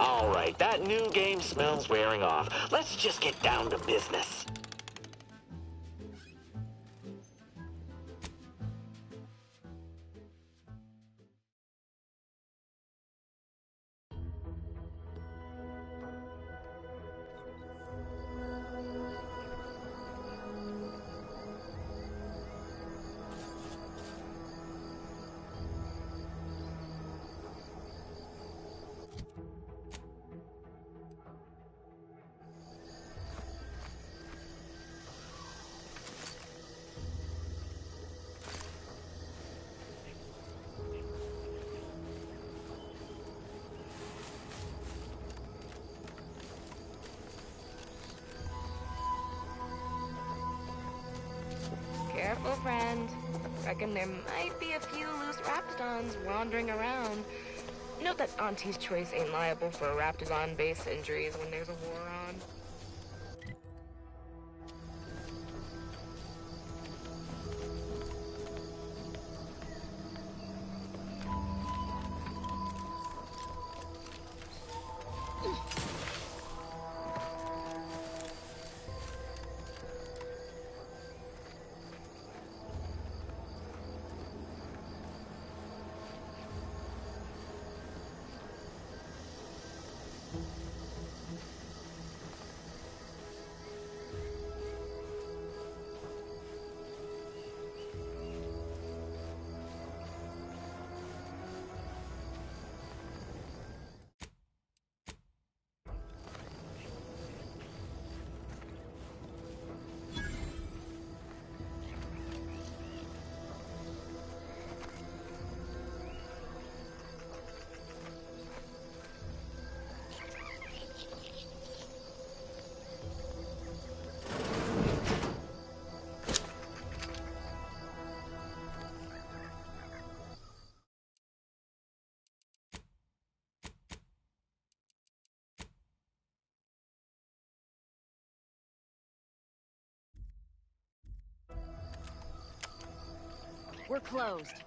All right, that new game smells wearing off. Let's just get down to business. Careful, friend. Reckon there might be a few loose Raptidons wandering around. Note that Auntie's Choice ain't liable for Raptidon-based injuries when there's a war on. We're closed.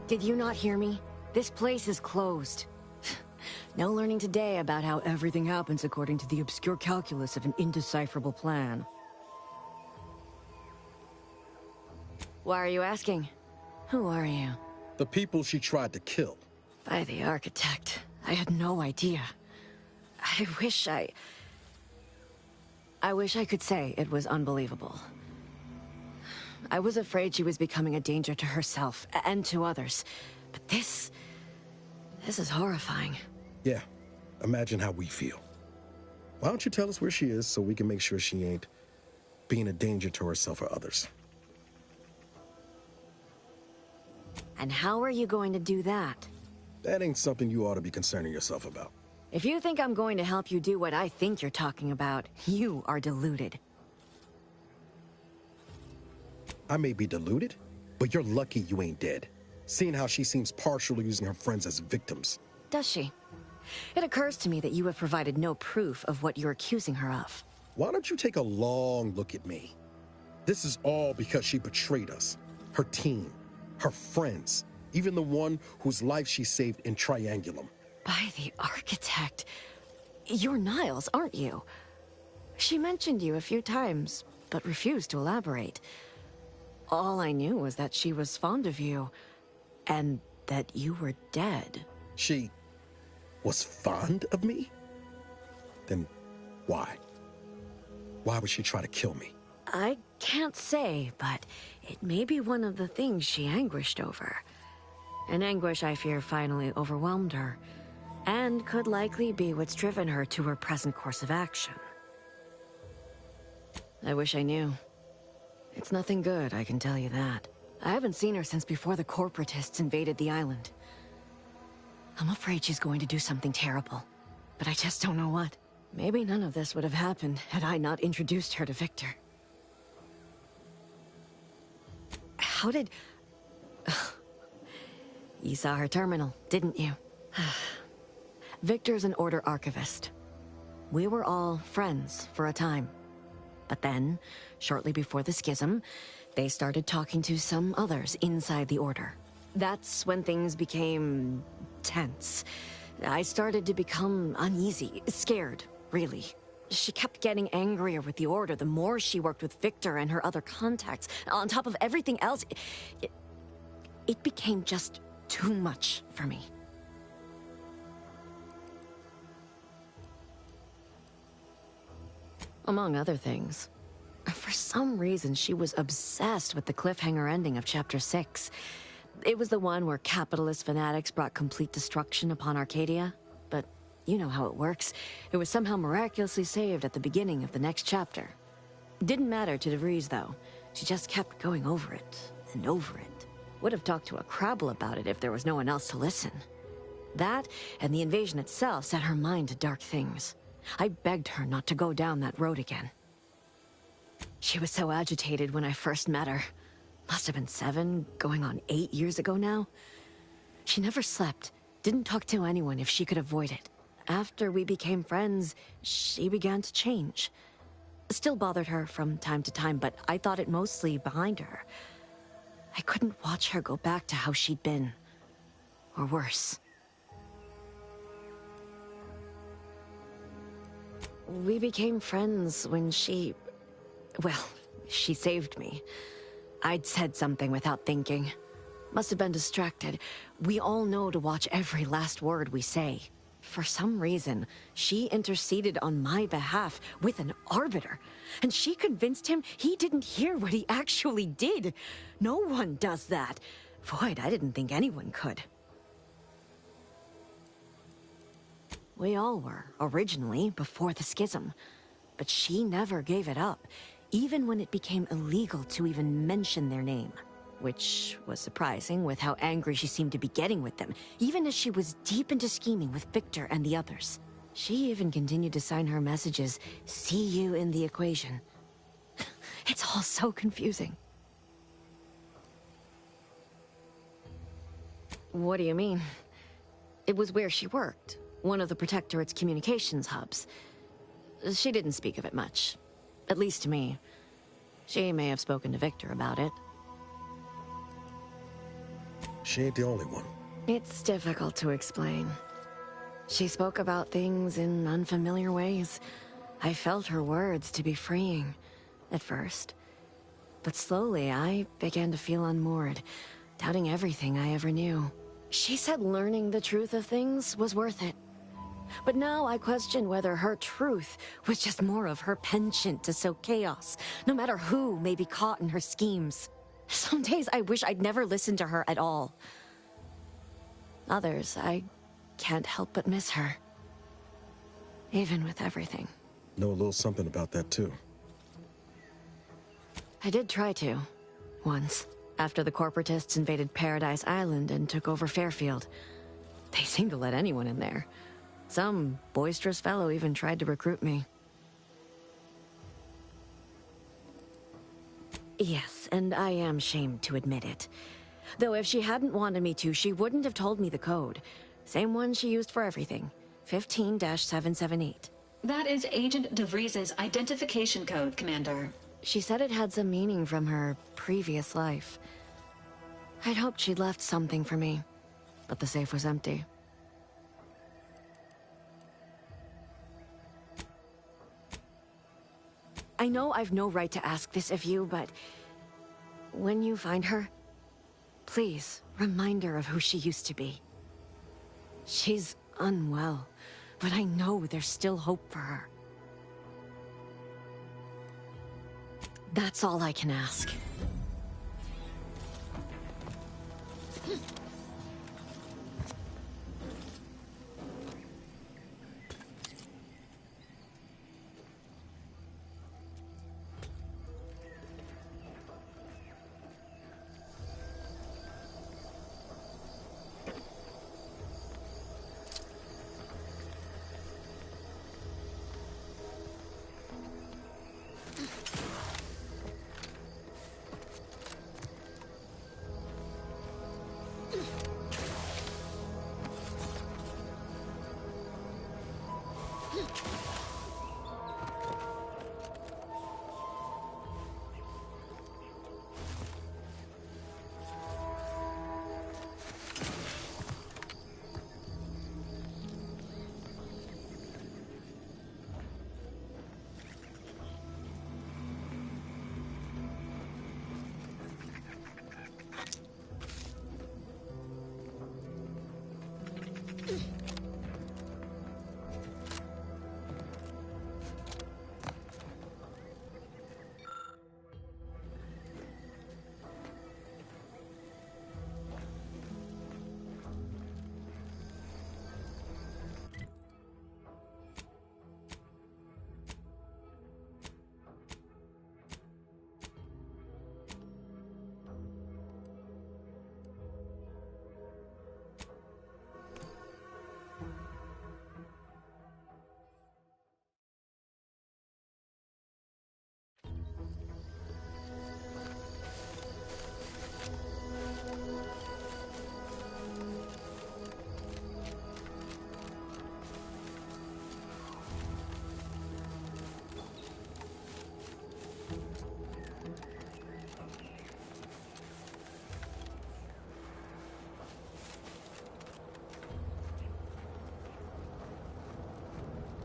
Did you not hear me? This place is closed. No learning today about how everything happens according to the obscure calculus of an indecipherable plan. Why are you asking? Who are you? The people she tried to kill. By the architect. I had no idea. I wish I could say it was unbelievable. I was afraid she was becoming a danger to herself and to others. But this is horrifying. Yeah, imagine how we feel. Why don't you tell us where she is so we can make sure she ain't being a danger to herself or others? And how are you going to do that? That ain't something you ought to be concerning yourself about. If you think I'm going to help you do what I think you're talking about, you are deluded. I may be deluded, but you're lucky you ain't dead. Seeing how she seems partial to using her friends as victims. Does she? It occurs to me that you have provided no proof of what you're accusing her of. Why don't you take a long look at me? This is all because she betrayed us. Her team, her friends, even the one whose life she saved in Triangulum. By the architect. You're Niles, aren't you? She mentioned you a few times, but refused to elaborate. All I knew was that she was fond of you, and that you were dead. She was fond of me? Then why? Why would she try to kill me? I can't say, but it may be one of the things she anguished over. An anguish I fear finally overwhelmed her, and could likely be what's driven her to her present course of action. I wish I knew. It's nothing good, I can tell you that. I haven't seen her since before the corporatists invaded the island. I'm afraid she's going to do something terrible, but I just don't know what. Maybe none of this would have happened had I not introduced her to Victor. How did... You saw her terminal, didn't you? Victor's an Order archivist. We were all friends for a time. But then, shortly before the schism, they started talking to some others inside the Order. That's when things became tense. I started to become uneasy, scared, really. She kept getting angrier with the Order the more she worked with Victor and her other contacts. On top of everything else, it became just too much for me. Among other things. For some reason, she was obsessed with the cliffhanger ending of Chapter 6. It was the one where capitalist fanatics brought complete destruction upon Arcadia. But you know how it works. It was somehow miraculously saved at the beginning of the next chapter. Didn't matter to DeVries, though. She just kept going over it and over it. Would have talked to a Crabble about it if there was no one else to listen. That, and the invasion itself, set her mind to dark things. I begged her not to go down that road again. She was so agitated when I first met her. Must have been 7, going on 8 years ago now. She never slept, didn't talk to anyone if she could avoid it. After we became friends, she began to change. Still bothered her from time to time, but I thought it mostly behind her. I couldn't watch her go back to how she'd been. Or worse. We became friends when she... Well, she saved me. I'd said something without thinking. Must have been distracted. We all know to watch every last word we say. For some reason, she interceded on my behalf with an arbiter. And she convinced him he didn't hear what he actually did. No one does that. Void, I didn't think anyone could. We all were, originally, before the schism. But she never gave it up, even when it became illegal to even mention their name. Which was surprising with how angry she seemed to be getting with them, even as she was deep into scheming with Victor and the others. She even continued to sign her messages, "See you in the equation." It's all so confusing. What do you mean? It was where she worked. One of the Protectorate's communications hubs. She didn't speak of it much. At least to me. She may have spoken to Victor about it. She ain't the only one. It's difficult to explain. She spoke about things in unfamiliar ways. I felt her words to be freeing, at first. But slowly, I began to feel unmoored, doubting everything I ever knew. She said learning the truth of things was worth it. But now I question whether her truth was just more of her penchant to sow chaos, no matter who may be caught in her schemes. Some days I wish I'd never listened to her at all. Others, I can't help but miss her. Even with everything. Know a little something about that, too. I did try to. Once. After the corporatists invaded Paradise Island and took over Fairfield. They seemed to let anyone in there. Some boisterous fellow even tried to recruit me. Yes, and I am ashamed to admit it. Though if she hadn't wanted me to, she wouldn't have told me the code. Same one she used for everything. 15-778. That is Agent DeVries' identification code, Commander. She said it had some meaning from her previous life. I'd hoped she'd left something for me, but the safe was empty. I know I've no right to ask this of you, but when you find her, please remind her of who she used to be. She's unwell, but I know there's still hope for her. That's all I can ask.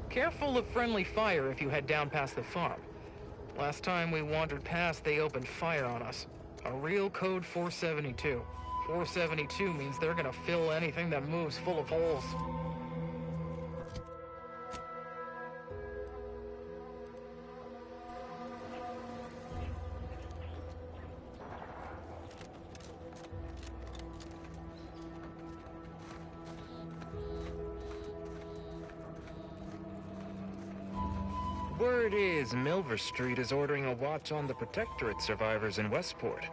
Careful of friendly fire if you head down past the farm. Last time we wandered past, they opened fire on us. A real code 472. 472 means they're gonna fill anything that moves full of holes. Word is Milver Street is ordering a watch on the Protectorate survivors in Westport.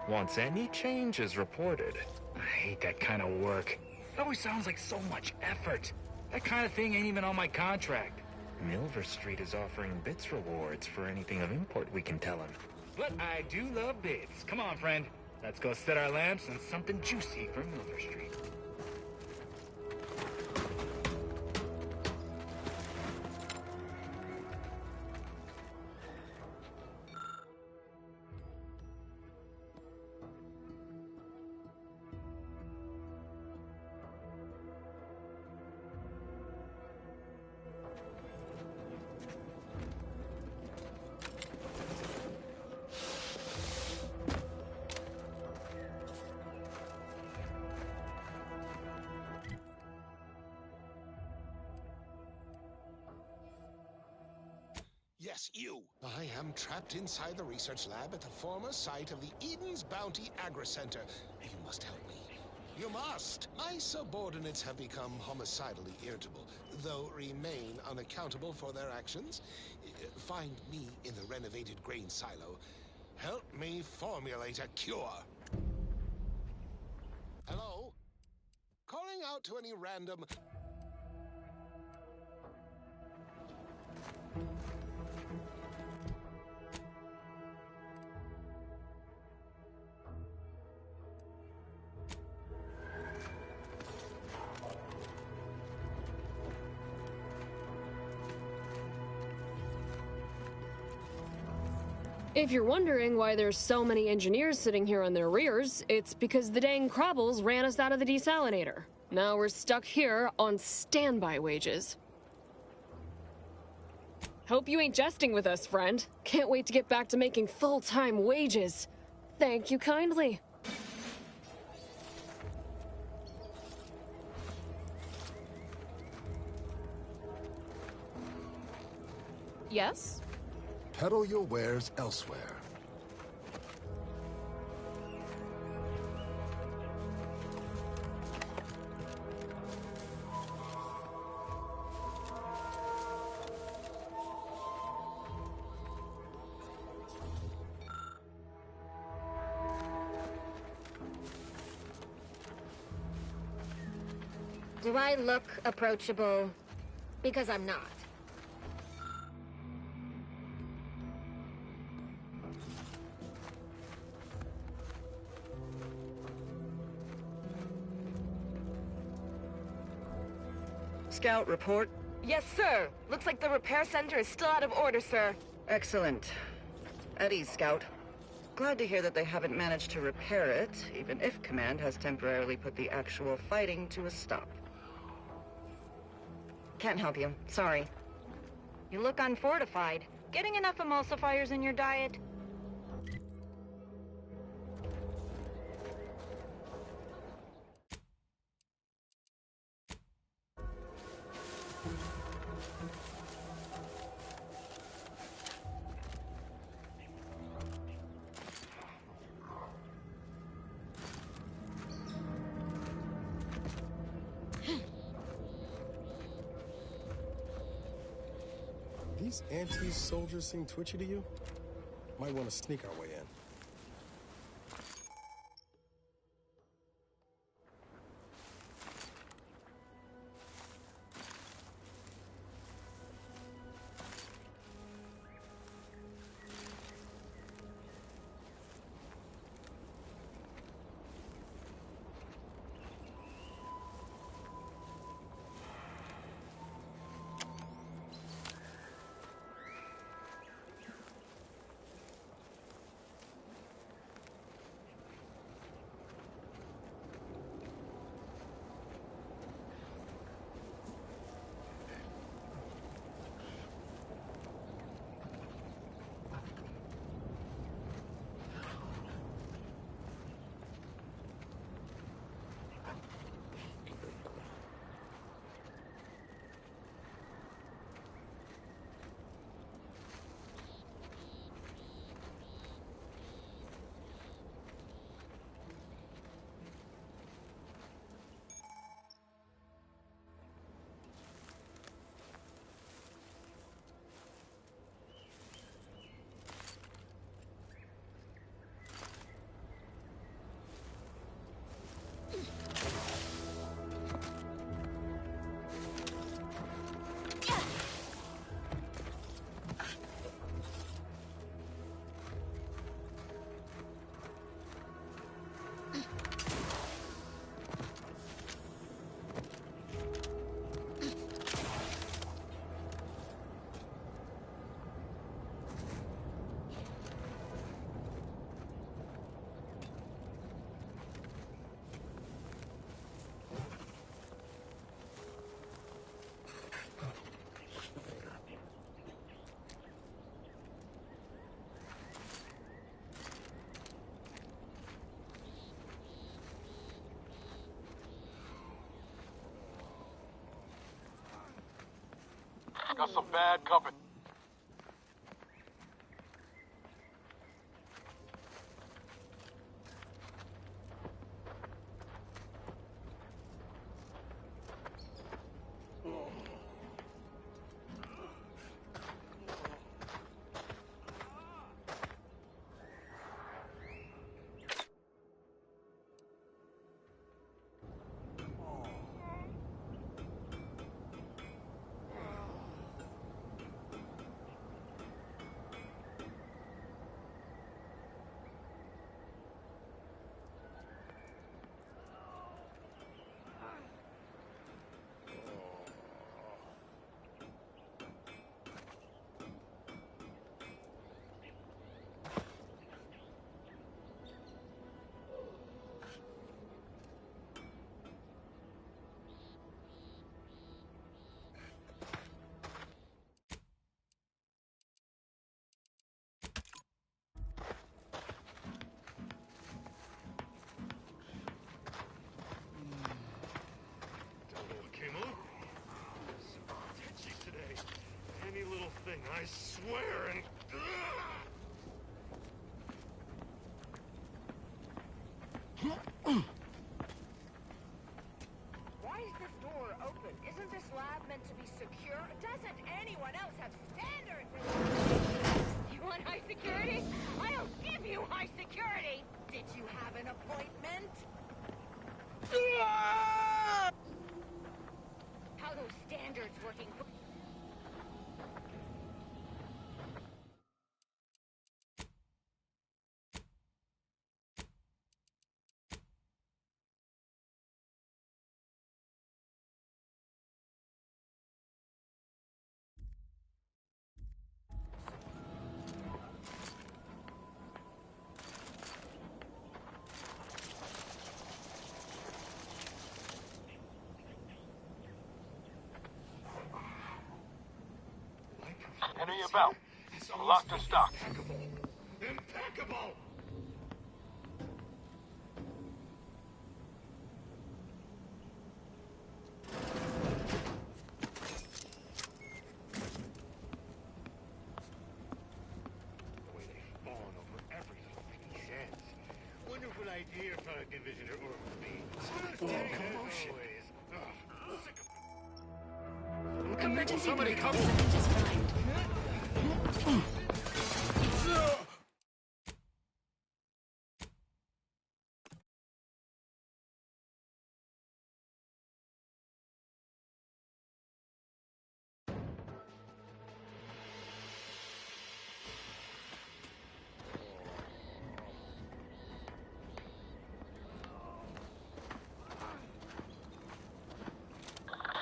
Once any change is reported. I hate that kind of work. It always sounds like so much effort. That kind of thing ain't even on my contract. Milver Street is offering bits rewards for anything of import we can tell him. But I do love bits. Come on, friend. Let's go set our lamps on something juicy for Milver Street. Yes, you. I am trapped inside the research lab at the former site of the Eden's Bounty Agri-Center. You must help me. You must. My subordinates have become homicidally irritable, though remain unaccountable for their actions. Find me in the renovated grain silo. Help me formulate a cure. Hello? Calling out to any random... If you're wondering why there's so many engineers sitting here on their rears, it's because the dang Crabbles ran us out of the desalinator. Now we're stuck here on standby wages. Hope you ain't jesting with us, friend. Can't wait to get back to making full-time wages. Thank you kindly. Yes? Peddle your wares elsewhere. Do I look approachable? Because I'm not. Scout, report. Yes, sir. Looks like the repair center is still out of order, sir. Excellent. At ease, Scout. Glad to hear that they haven't managed to repair it, even if Command has temporarily put the actual fighting to a stop. Can't help you. Sorry. You look unfortified. Getting enough emulsifiers in your diet? These anti-soldiers seem twitchy to you? Might want to sneak our way in. Got some bad company. I swear and... Why is this door open? Isn't this lab meant to be secure? Doesn't anyone else have standards? You want high security? I'll give you high security! Did you have an appointment? how those standards working. Enemy about. Locked and stocked. Impeccable! Boy, they've fallen over every little thing he says. Wonderful idea, Product Division or commotion. Emergency Somebody brake come. circuit is primed.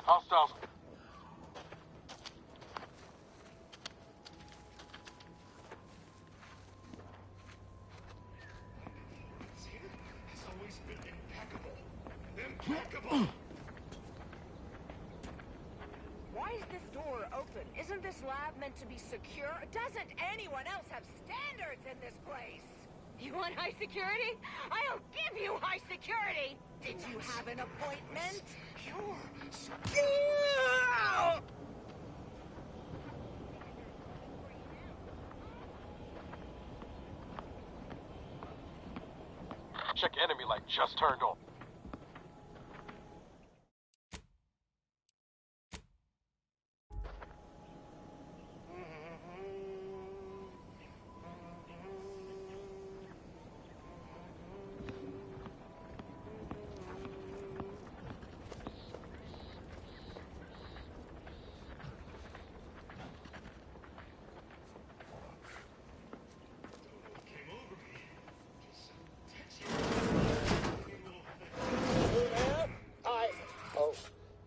Hostiles. Has always been impeccable. Impeccable! Why is this door open? Isn't this lab meant to be secure? Doesn't anyone else have standards in this place? You want high security? I'll give you high security! Did you have an appointment? Check enemy light just turned on.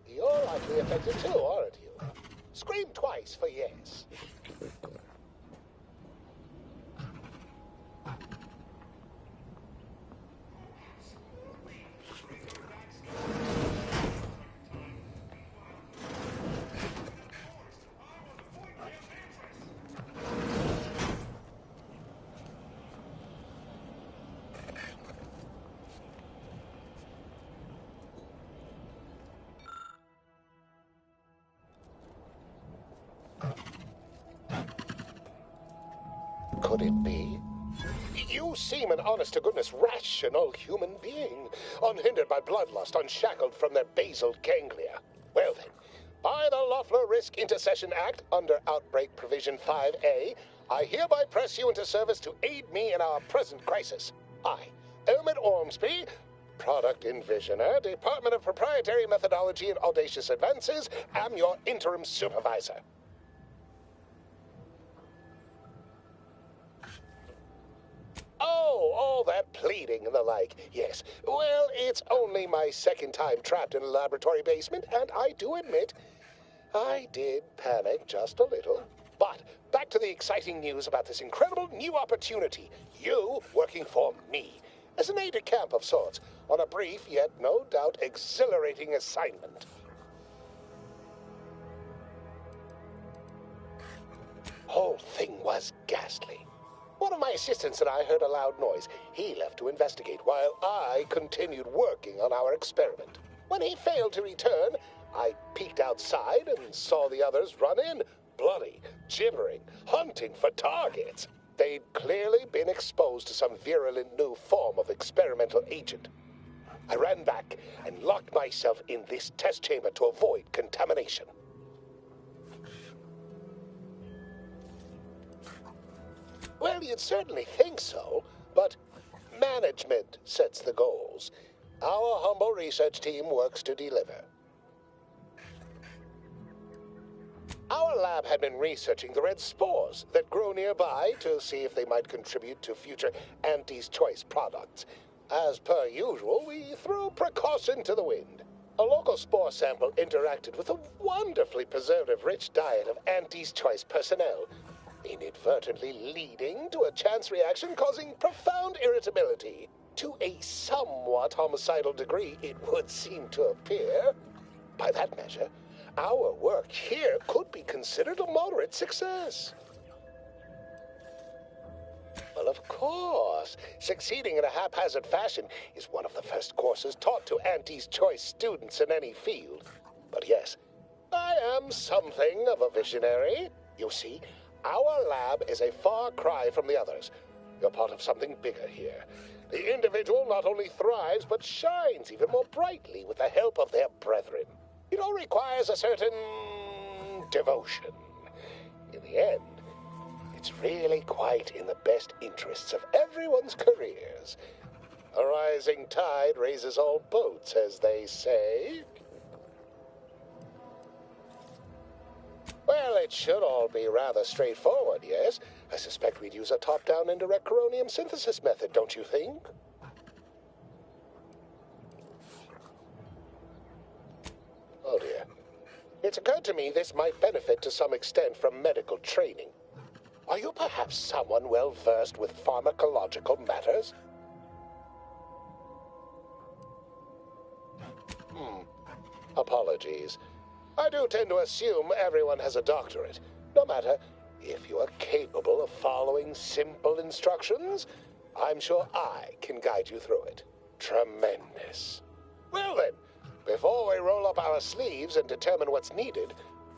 You're likely affected too, aren't you? Scream twice for yes. Could it be? You seem an honest-to-goodness rational human being, unhindered by bloodlust, unshackled from their basal ganglia. Well then, by the Loeffler Risk Intercession Act, under Outbreak Provision 5A, I hereby press you into service to aid me in our present crisis. I, Elmet Ormsby, Product Envisioner, Department of Proprietary Methodology and Audacious Advances, am your interim supervisor. Oh, all that pleading and the like. Yes. Well, it's only my second time trapped in a laboratory basement, and I do admit I did panic just a little. But back to the exciting news about this incredible new opportunity. You working for me as an aide-de-camp of sorts on a brief yet no doubt exhilarating assignment. Whole thing was ghastly. One of my assistants and I heard a loud noise. He left to investigate while I continued working on our experiment. When he failed to return, I peeked outside and saw the others run in, bloody, gibbering, hunting for targets. They'd clearly been exposed to some virulent new form of experimental agent. I ran back and locked myself in this test chamber to avoid contamination. Well, you'd certainly think so, but management sets the goals. Our humble research team works to deliver. Our lab had been researching the red spores that grow nearby to see if they might contribute to future Auntie's Choice products. As per usual, we threw precaution to the wind. A local spore sample interacted with a wonderfully preservative-rich diet of Auntie's Choice personnel, inadvertently leading to a chance reaction causing profound irritability. To a somewhat homicidal degree, it would seem to appear. By that measure, our work here could be considered a moderate success. Well, of course, succeeding in a haphazard fashion is one of the first courses taught to Auntie's Choice students in any field. But yes, I am something of a visionary. You see, our lab is a far cry from the others. You're part of something bigger here. The individual not only thrives, but shines even more brightly with the help of their brethren. It all requires a certain devotion. In the end, it's really quite in the best interests of everyone's careers. A rising tide raises all boats, as they say. Well, it should all be rather straightforward, yes? I suspect we'd use a top-down indirect coronium synthesis method, don't you think? Oh dear. It's occurred to me this might benefit to some extent from medical training. Are you perhaps someone well-versed with pharmacological matters? Apologies. I do tend to assume everyone has a doctorate. No matter, if you are capable of following simple instructions, I'm sure I can guide you through it. Tremendous. Well then, before we roll up our sleeves and determine what's needed,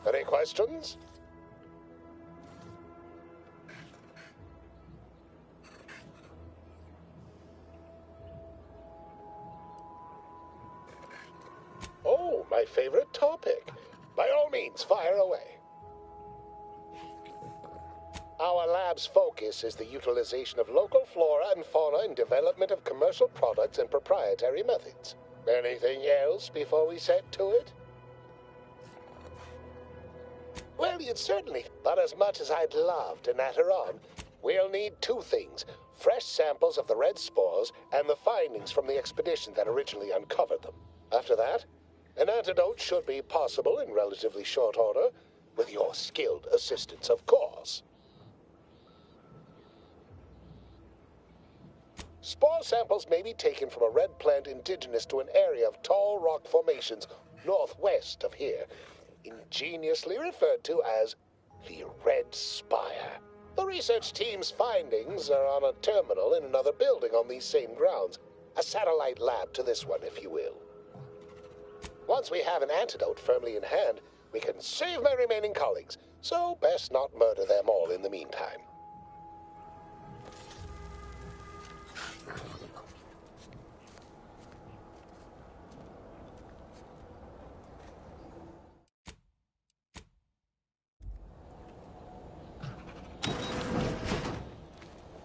any questions? Oh, my favorite topic. By all means, fire away. Our lab's focus is the utilization of local flora and fauna in development of commercial products and proprietary methods. Anything else before we set to it? Well, you'd certainly, but as much as I'd love to natter on, we'll need two things: fresh samples of the red spores and the findings from the expedition that originally uncovered them. After that, an antidote should be possible in relatively short order, with your skilled assistance, of course. Spore samples may be taken from a red plant indigenous to an area of tall rock formations northwest of here, ingeniously referred to as the Red Spire. The research team's findings are on a terminal in another building on these same grounds, a satellite lab to this one, if you will. Once we have an antidote firmly in hand, we can save my remaining colleagues, so best not murder them all in the meantime.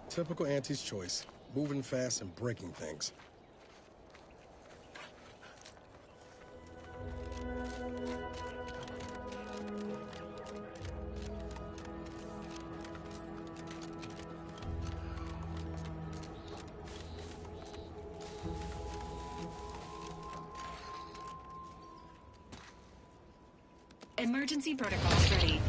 Typical Auntie's Choice, moving fast and breaking things. Emergency protocols ready.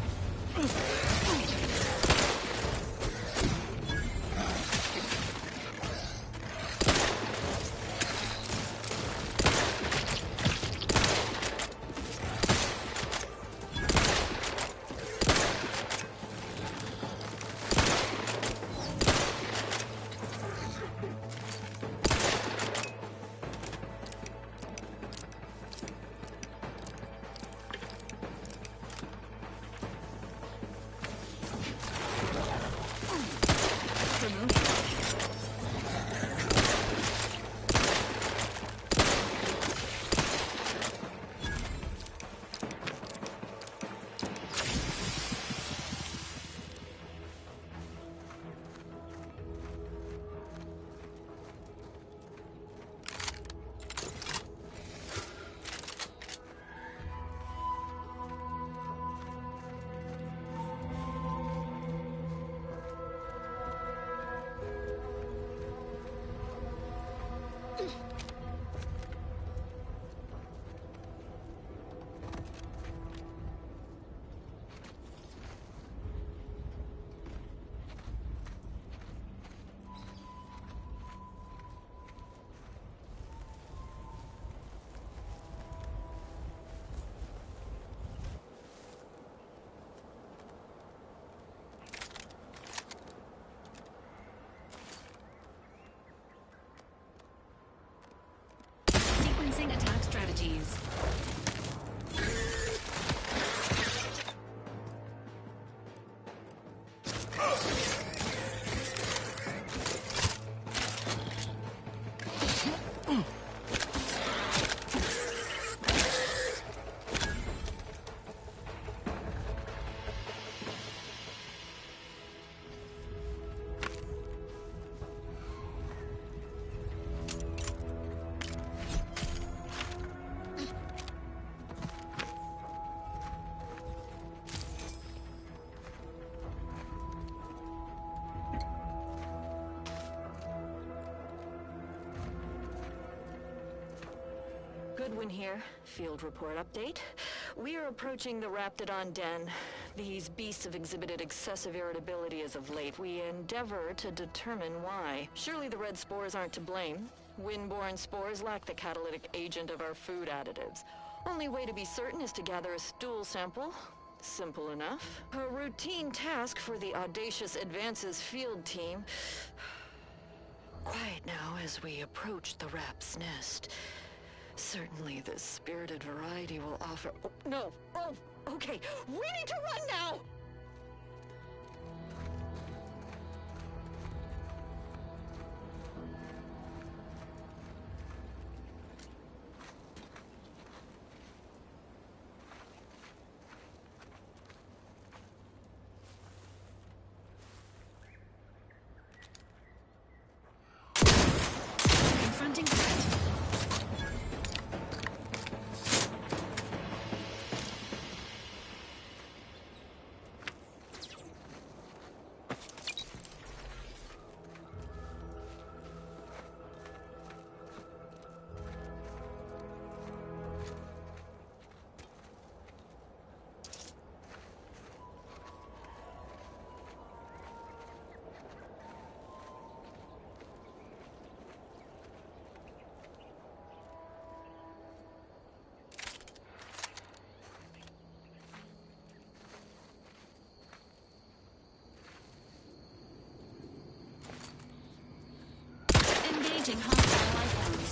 Commencing attack strategies. Goodwin here. Field report update. We are approaching the Raptidon Den. These beasts have exhibited excessive irritability as of late. We endeavor to determine why. Surely the red spores aren't to blame. Wind-borne spores lack the catalytic agent of our food additives. Only way to be certain is to gather a stool sample. Simple enough. A routine task for the Audacious Advances field team. Quiet now as we approach the rap's nest. Certainly the spirited variety will offer... Oh, no! Oh, okay. We need to run now! Confronting threat. Engaging hostile life forms.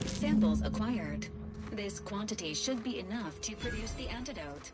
Samples acquired. This quantity should be enough to produce the antidote.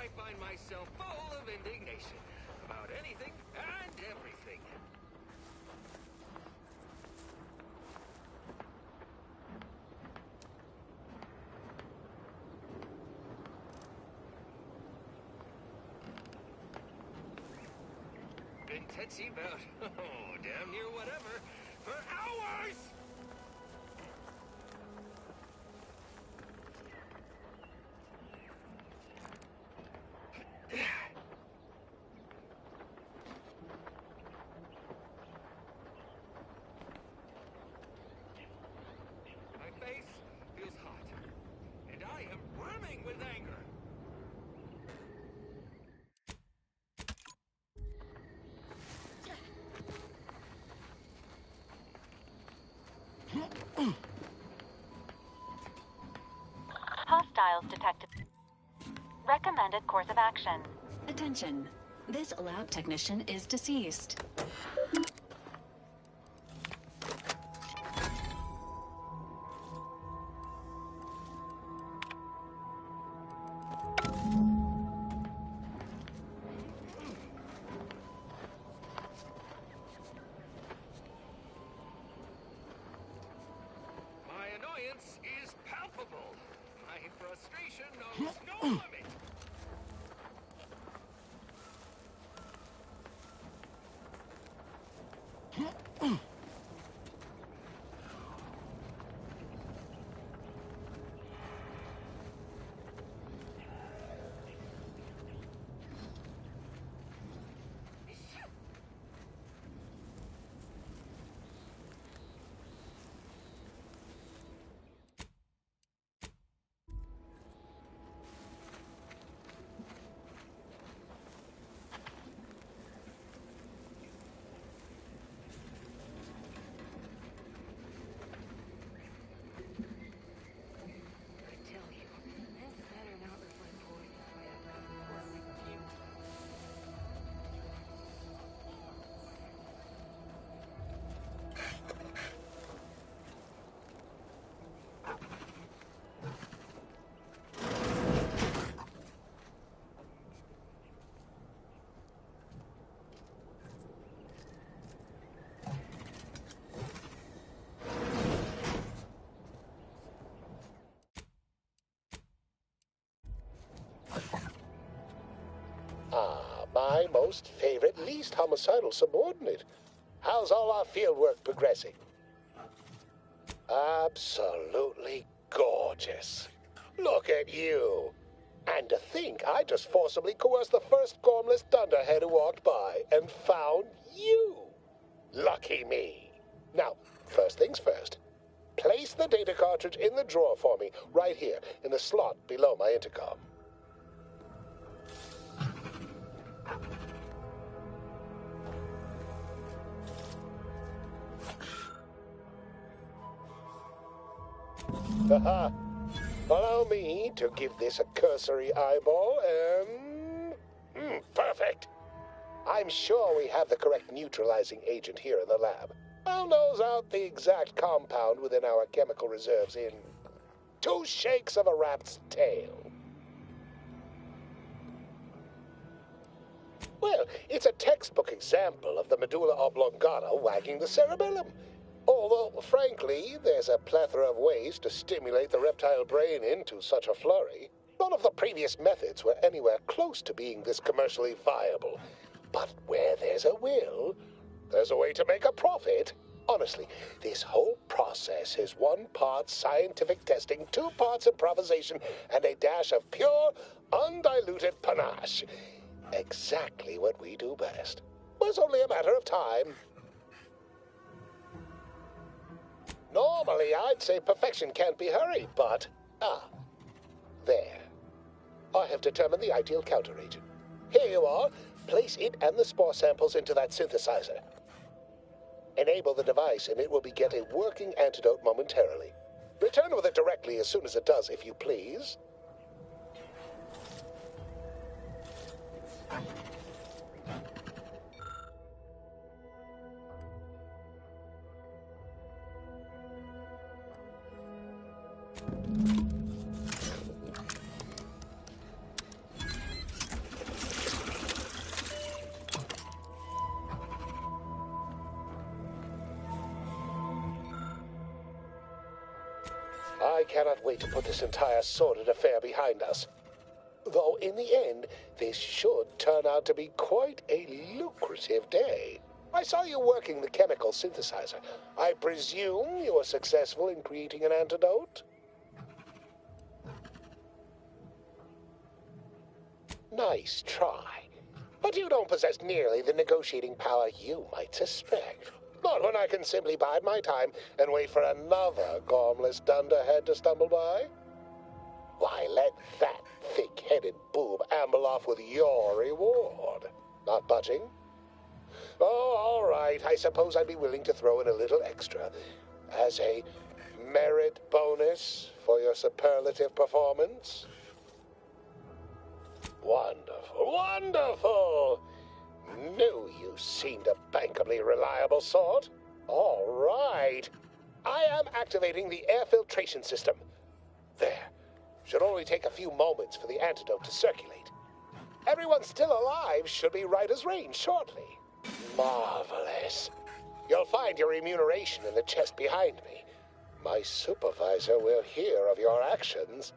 I find myself full of indignation about anything and everything. Been touchy about, oh, damn near whatever, for hours! My face feels hot, and I am brimming with anger. Hostiles detected. Recommended course of action. Attention. This lab technician is deceased. My annoyance is palpable. My frustration knows no limit. My most favorite, least homicidal subordinate. How's all our fieldwork progressing? Absolutely gorgeous. Look at you. And to think I just forcibly coerced the first gormless dunderhead who walked by and found you. Lucky me. Now, first things first. Place the data cartridge in the drawer for me, right here, in the slot below my intercom. Haha. Allow me to give this a cursory eyeball and... perfect. I'm sure we have the correct neutralizing agent here in the lab. I'll nose out the exact compound within our chemical reserves in 2 shakes of a rat's tail. Well, it's a textbook example of the medulla oblongata wagging the cerebellum. Although, frankly, there's a plethora of ways to stimulate the reptile brain into such a flurry. None of the previous methods were anywhere close to being this commercially viable. But where there's a will, there's a way to make a profit. Honestly, this whole process is 1 part scientific testing, 2 parts improvisation, and a dash of pure, undiluted panache. Exactly what we do best. It's only a matter of time. Normally, I'd say perfection can't be hurried, but... there. I have determined the ideal counteragent. Here you are. Place it and the spore samples into that synthesizer. Enable the device, and it will beget a working antidote momentarily. Return with it directly as soon as it does, if you please. cannot wait to put this entire sordid affair behind us. Though in the end, this should turn out to be quite a lucrative day. I saw you working the chemical synthesizer. I presume you were successful in creating an antidote? Nice try. But you don't possess nearly the negotiating power you might suspect. Not when I can simply bide my time and wait for another gormless dunderhead to stumble by. Why, let that thick-headed boob amble off with your reward. Not budging? Oh, all right. I suppose I'd be willing to throw in a little extra as a merit bonus for your superlative performance. Wonderful, wonderful! Knew you seemed a bankably reliable sort. All right. I am activating the air filtration system. There. Should only take a few moments for the antidote to circulate. Everyone still alive should be right as rain shortly. Marvelous. You'll find your remuneration in the chest behind me. My supervisor will hear of your actions.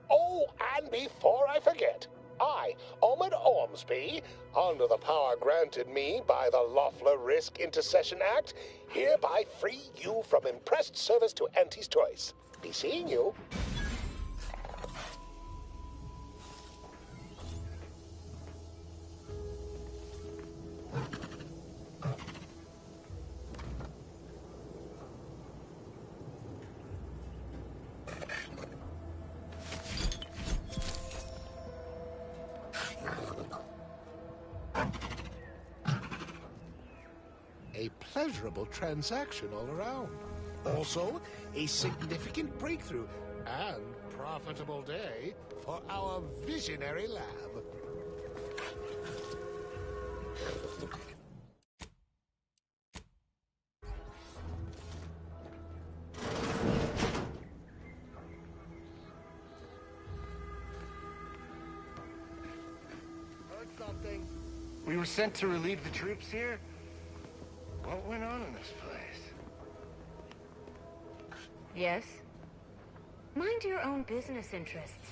Oh, and before I forget, I, Omid Ormsby, under the power granted me by the Loeffler Risk Intercession Act, hereby free you from impressed service to Auntie's Choice. Be seeing you. A pleasurable transaction all around. Also, a significant breakthrough and profitable day for our visionary lab. Heard something. We were sent to relieve the troops here? What went on in this place? Yes? Mind your own business interests.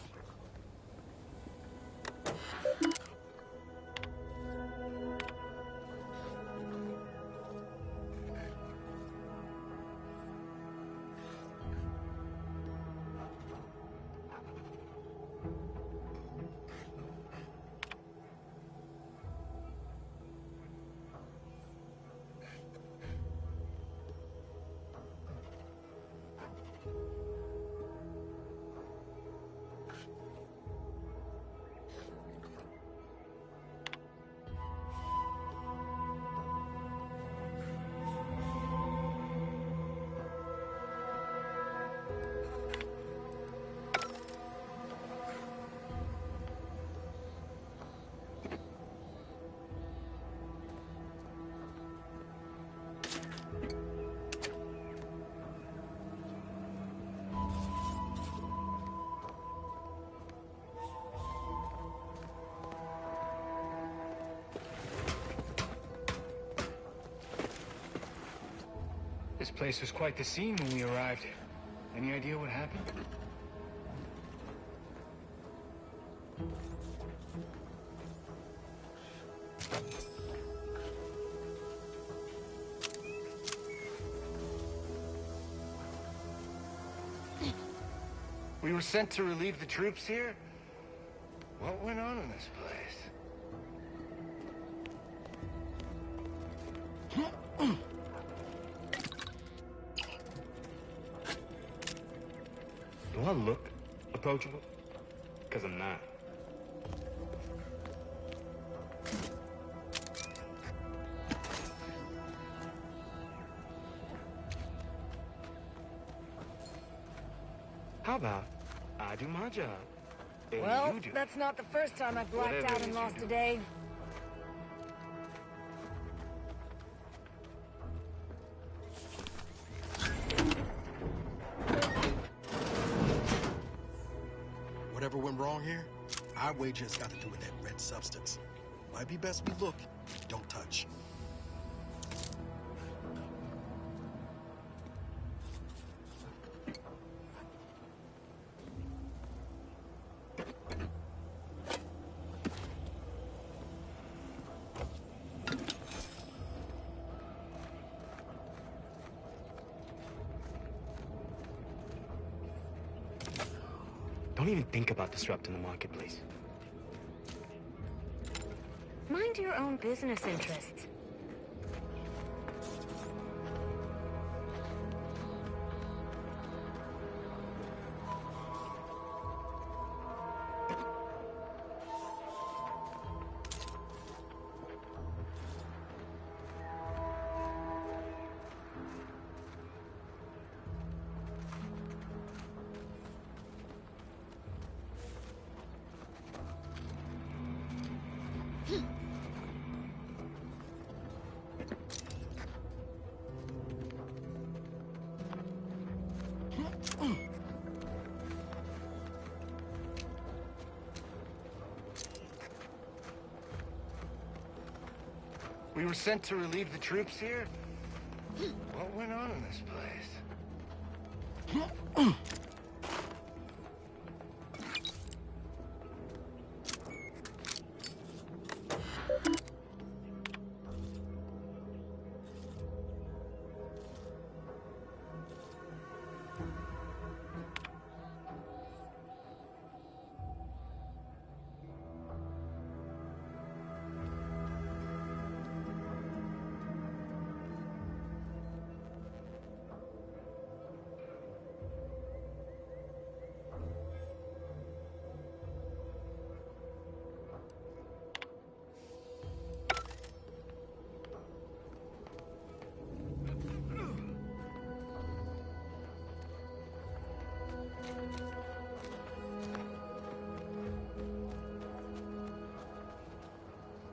This place was quite the scene when we arrived. Any idea what happened? We were sent to relieve the troops here? What went on in this place? Do I look approachable? Because I'm not. How about I do my job, and Well, you do? that's not the first time I've blacked Whatever out it and is you lost do. a day. Whatever went wrong here, I wager it's got to do with that red substance. Might be best we look, don't touch. even think about disrupting the marketplace. Mind your own business interests. We were sent to relieve the troops here? What went on in this place?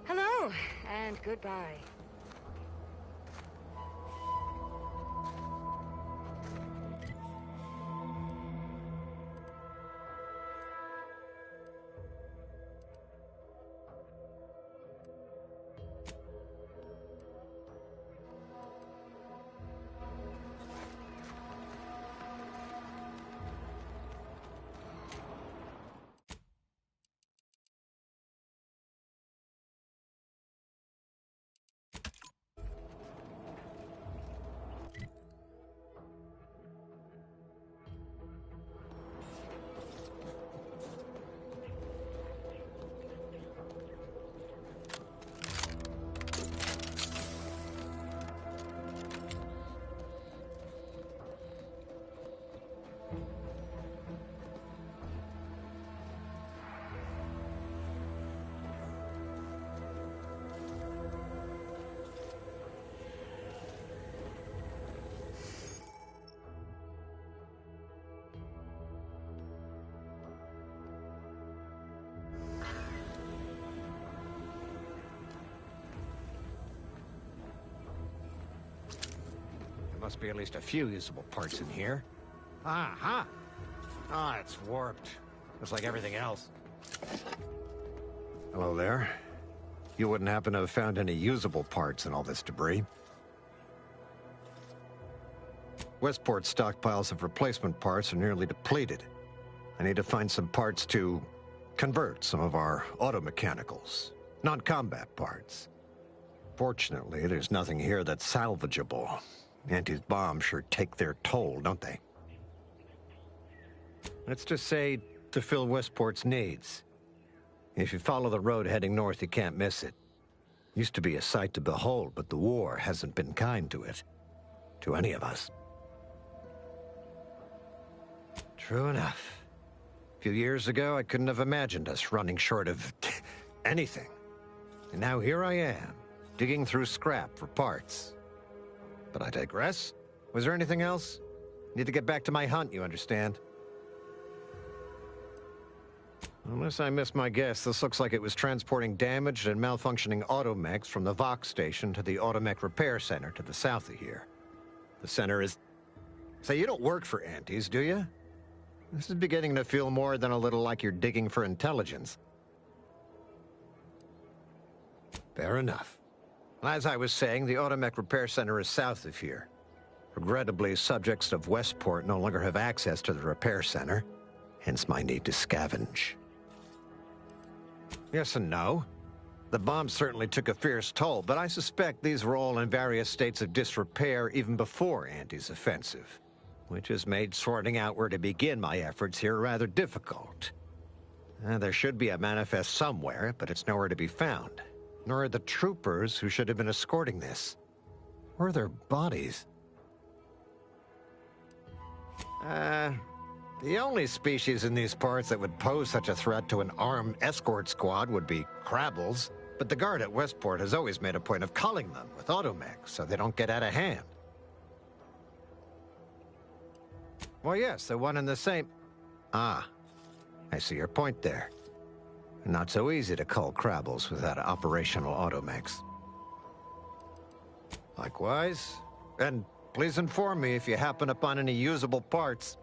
Hello, and goodbye. Must be at least a few usable parts in here. Ah, it's warped. Just like everything else. Hello there. You wouldn't happen to have found any usable parts in all this debris? Westport's stockpiles of replacement parts are nearly depleted. I need to find some parts to convert some of our automechanicals, non-combat parts. Fortunately, there's nothing here that's salvageable. Auntie's bombs sure take their toll, don't they? Let's just say to fill Westport's needs. If you follow the road heading north, you can't miss it. Used to be a sight to behold, but the war hasn't been kind to it. To any of us. True enough. A few years ago, I couldn't have imagined us running short of anything. And now here I am, digging through scrap for parts. But I digress. Was there anything else? Need to get back to my hunt, you understand? Unless I missed my guess, this looks like it was transporting damaged and malfunctioning automechs from the Vox station to the Automech Repair Center to the south of here. The center is... Say, you don't work for Antes, do you? This is beginning to feel more than a little like you're digging for intelligence. Fair enough. As I was saying, the Automech Repair Center is south of here. Regrettably, subjects of Westport no longer have access to the repair center, hence my need to scavenge. Yes and no. The bombs certainly took a fierce toll, but I suspect these were all in various states of disrepair even before Andy's offensive. which has made sorting out where to begin my efforts here rather difficult. There should be a manifest somewhere, but it's nowhere to be found. Nor are the troopers who should have been escorting this. Where are their bodies? The only species in these parts that would pose such a threat to an armed escort squad would be Crabbles. But the guard at Westport has always made a point of culling them with automechs so they don't get out of hand. Well, yes, the one and the same... Ah, I see your point there. Not so easy to cull Crabbles without operational automechs. Likewise, and please inform me if you happen upon any usable parts.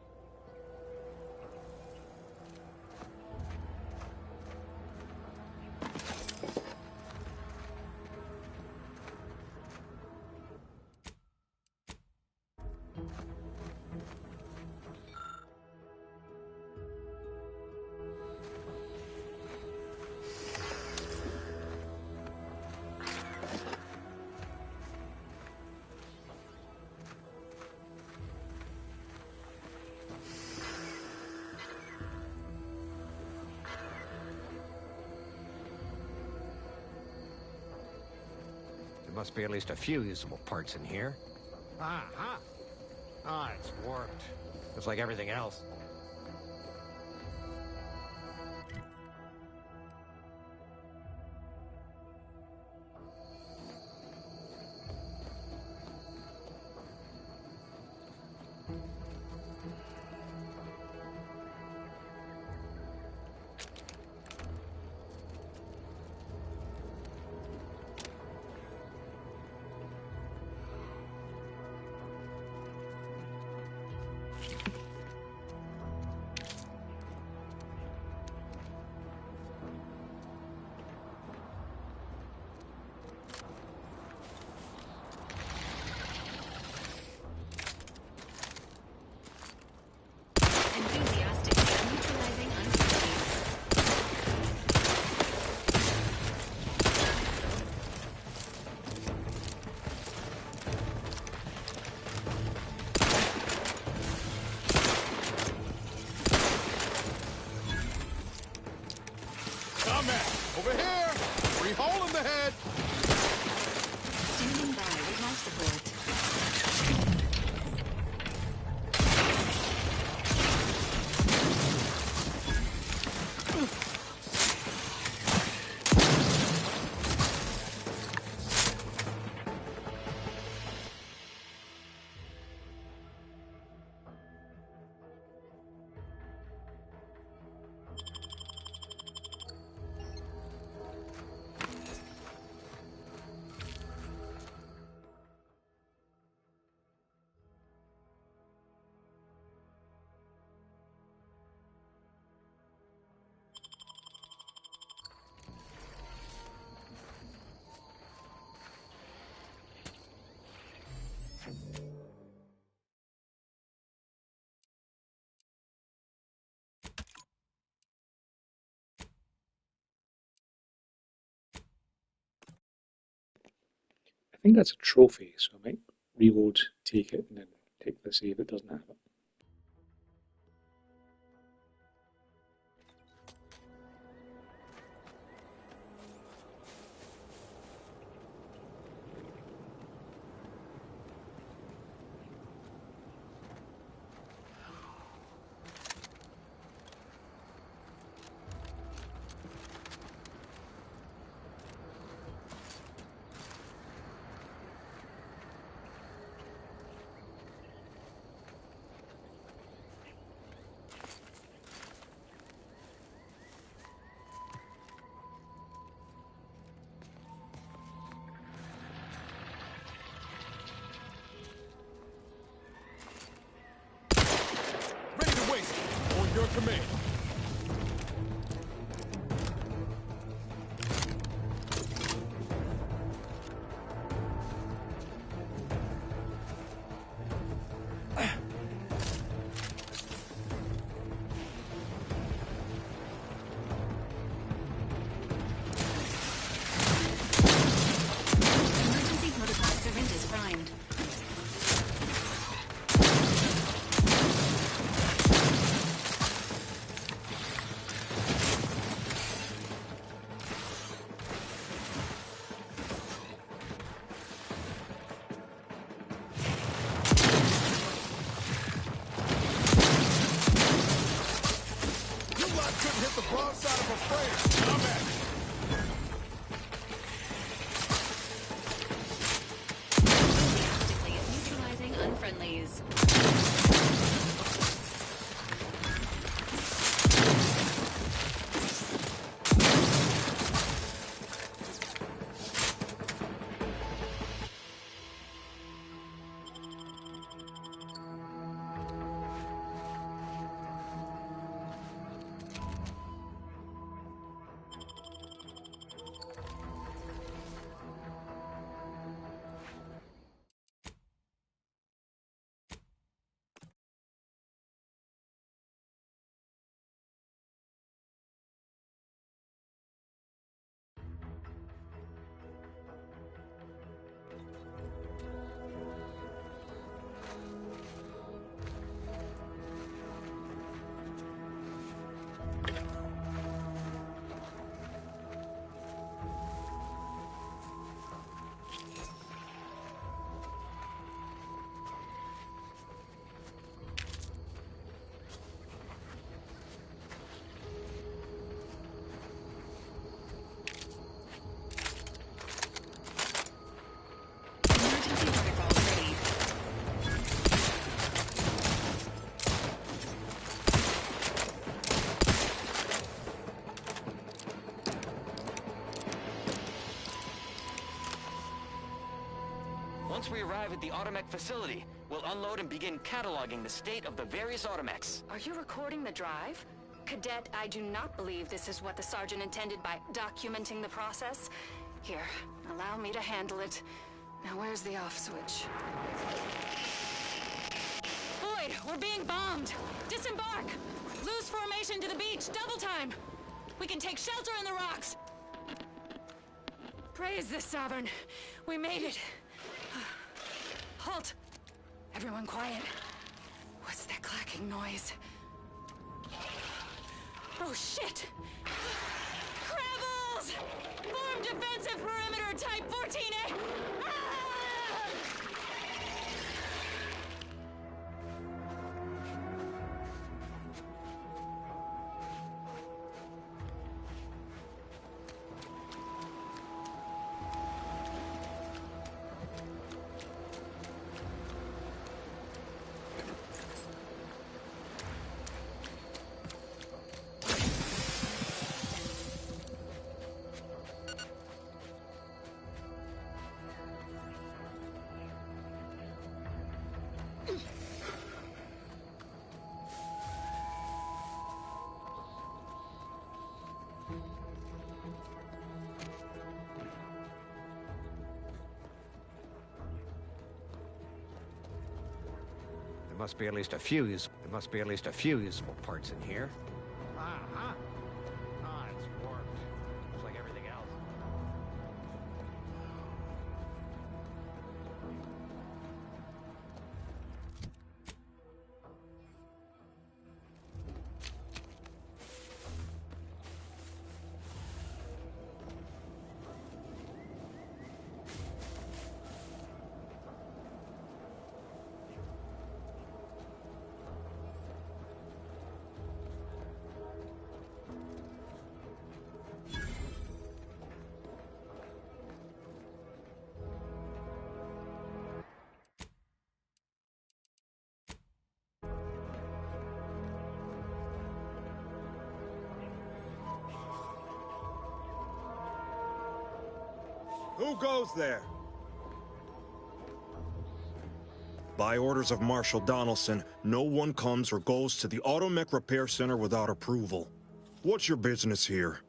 There must be at least a few usable parts in here. It's warped. Just like everything else. Over here! Free hole in the head! Standing by with life support. I think that's a trophy, so I might reload, take it, and then take the save that doesn't have it. Your command. Emergency protocol syringe is primed. Once we arrive at the Automech facility, we'll unload and begin cataloging the state of the various Automechs. Are you recording the drive? Cadet, I do not believe this is what the Sergeant intended by documenting the process. Here, allow me to handle it. Now where's the off switch? Boyd, we're being bombed! Disembark! Lose formation to the beach, double time! We can take shelter in the rocks! Praise the Sovereign. We made it. Halt! Everyone quiet. What's that clacking noise? Oh shit! Crabbles! Form defensive perimeter type 14A! Ah! There must be at least a few usable parts in here. Uh-huh. Ah, it's warped. Just like everything else. Who goes there? By orders of Marshal Donaldson, no one comes or goes to the Automech Repair Center without approval. What's your business here?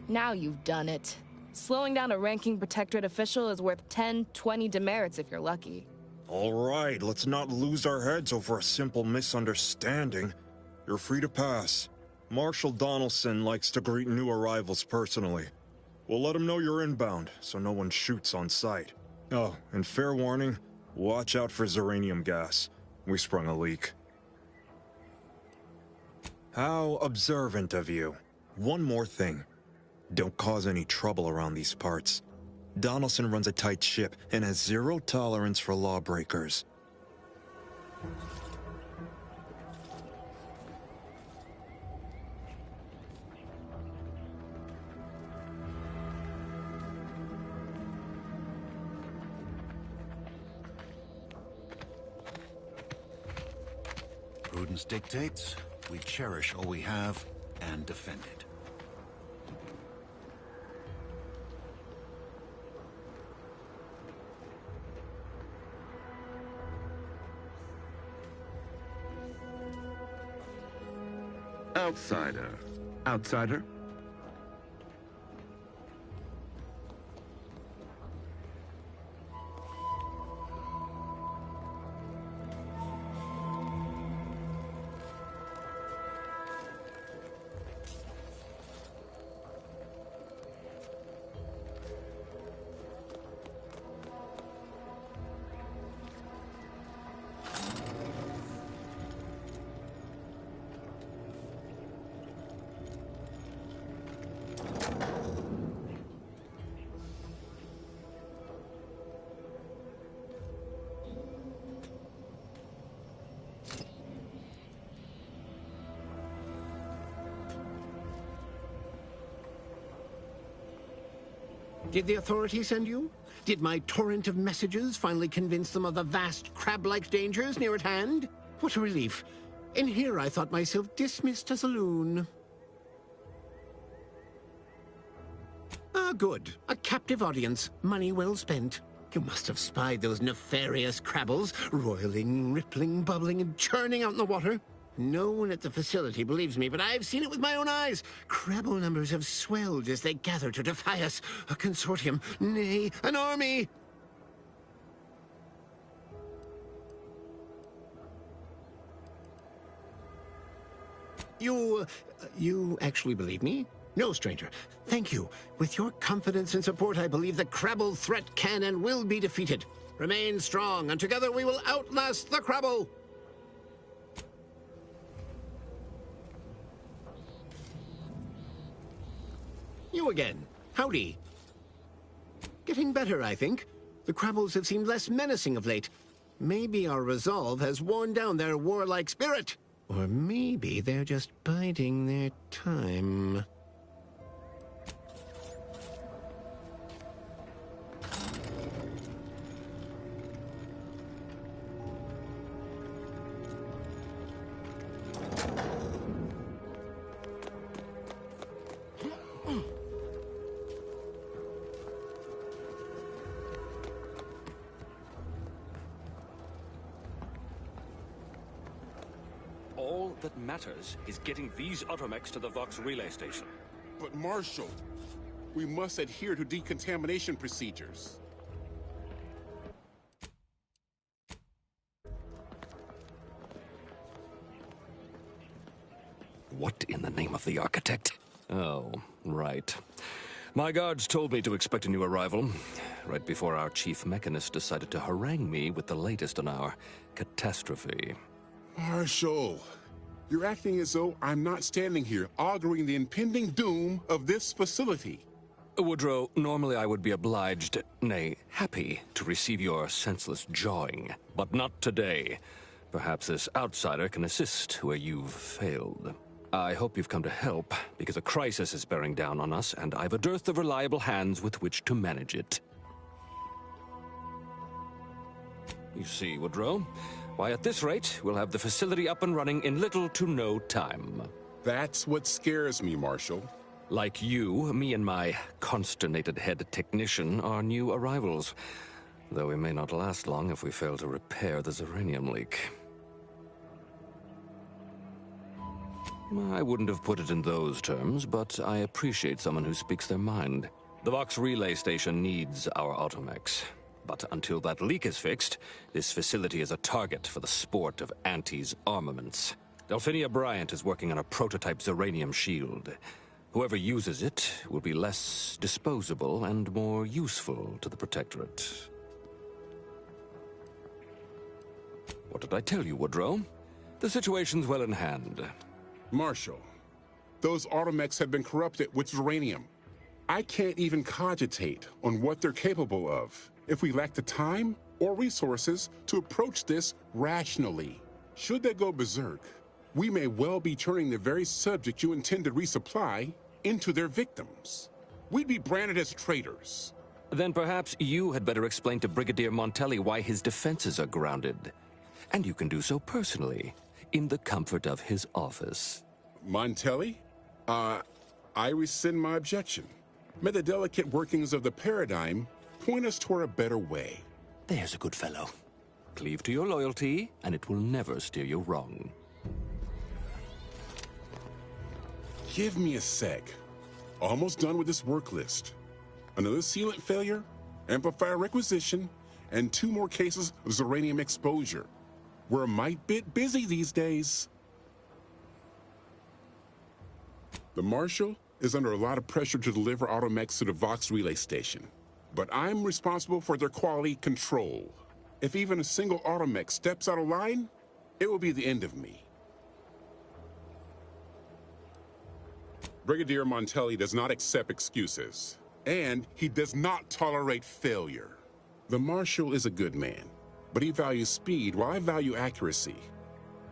Now you've done it. Slowing down a ranking Protectorate official is worth 10, 20 demerits if you're lucky. All right, let's not lose our heads over a simple misunderstanding. You're free to pass. Marshal Donaldson likes to greet new arrivals personally. We'll let him know you're inbound, so no one shoots on sight. Oh, and fair warning, watch out for Zeranium gas. We sprung a leak. How observant of you. One more thing. Don't cause any trouble around these parts. Donaldson runs a tight ship and has zero tolerance for lawbreakers. Prudence dictates we cherish all we have and defend it. Outsider. Outsider? Did the authorities send you? Did my torrent of messages finally convince them of the vast crab-like dangers near at hand? What a relief. In here I thought myself dismissed as a loon. Ah, good. A captive audience. Money well spent. You must have spied those nefarious crabbles, roiling, rippling, bubbling, and churning out in the water. No one at the facility believes me, but I've seen it with my own eyes. Crabble numbers have swelled as they gather to defy us. A consortium, nay, an army. You actually believe me? No, stranger. Thank you. With your confidence and support, I believe the Crabble threat can and will be defeated. Remain strong, and together we will outlast the Crabble! You again. Howdy. Getting better, I think. The Crabbles have seemed less menacing of late. Maybe our resolve has worn down their warlike spirit. Or maybe they're just biding their time. All that matters is getting these automechs to the Vox relay station. But Marshal, we must adhere to decontamination procedures. What in the name of the architect? Oh, right. My guards told me to expect a new arrival, right before our chief mechanist decided to harangue me with the latest on our catastrophe. Marshal, you're acting as though I'm not standing here auguring the impending doom of this facility. Woodrow, normally I would be obliged, nay, happy, to receive your senseless jawing, but not today. Perhaps this outsider can assist where you've failed. I hope you've come to help, because a crisis is bearing down on us, and I've a dearth of reliable hands with which to manage it. You see, Woodrow, why, at this rate, we'll have the facility up and running in little to no time. That's what scares me, Marshal. Like you, me and my consternated head technician are new arrivals, though we may not last long if we fail to repair the Zeranium leak. I wouldn't have put it in those terms, but I appreciate someone who speaks their mind. The Vox relay station needs our automechs. But until that leak is fixed, this facility is a target for the sport of Anti's armaments. Delphinia Bryant is working on a prototype Zeranium shield. Whoever uses it will be less disposable and more useful to the Protectorate. What did I tell you, Woodrow? The situation's well in hand. Marshal, those automechs have been corrupted with Zeranium. I can't even cogitate on what they're capable of if we lack the time or resources to approach this rationally. Should they go berserk, we may well be turning the very subject you intend to resupply into their victims. We'd be branded as traitors. Then perhaps you had better explain to Brigadier Montelli why his defenses are grounded. And you can do so personally, in the comfort of his office. Montelli? I rescind my objection. May the delicate workings of the paradigm point us toward a better way. There's a good fellow. Cleave to your loyalty, and it will never steer you wrong. Give me a sec. Almost done with this work list. Another sealant failure, amplifier requisition, and 2 more cases of Zeranium exposure. We're a mite bit busy these days. The Marshal is under a lot of pressure to deliver automechs to the Vox relay station. But I'm responsible for their quality control. If even a single automech steps out of line, it will be the end of me. Brigadier Montelli does not accept excuses, and he does not tolerate failure. The Marshal is a good man, but he values speed while I value accuracy.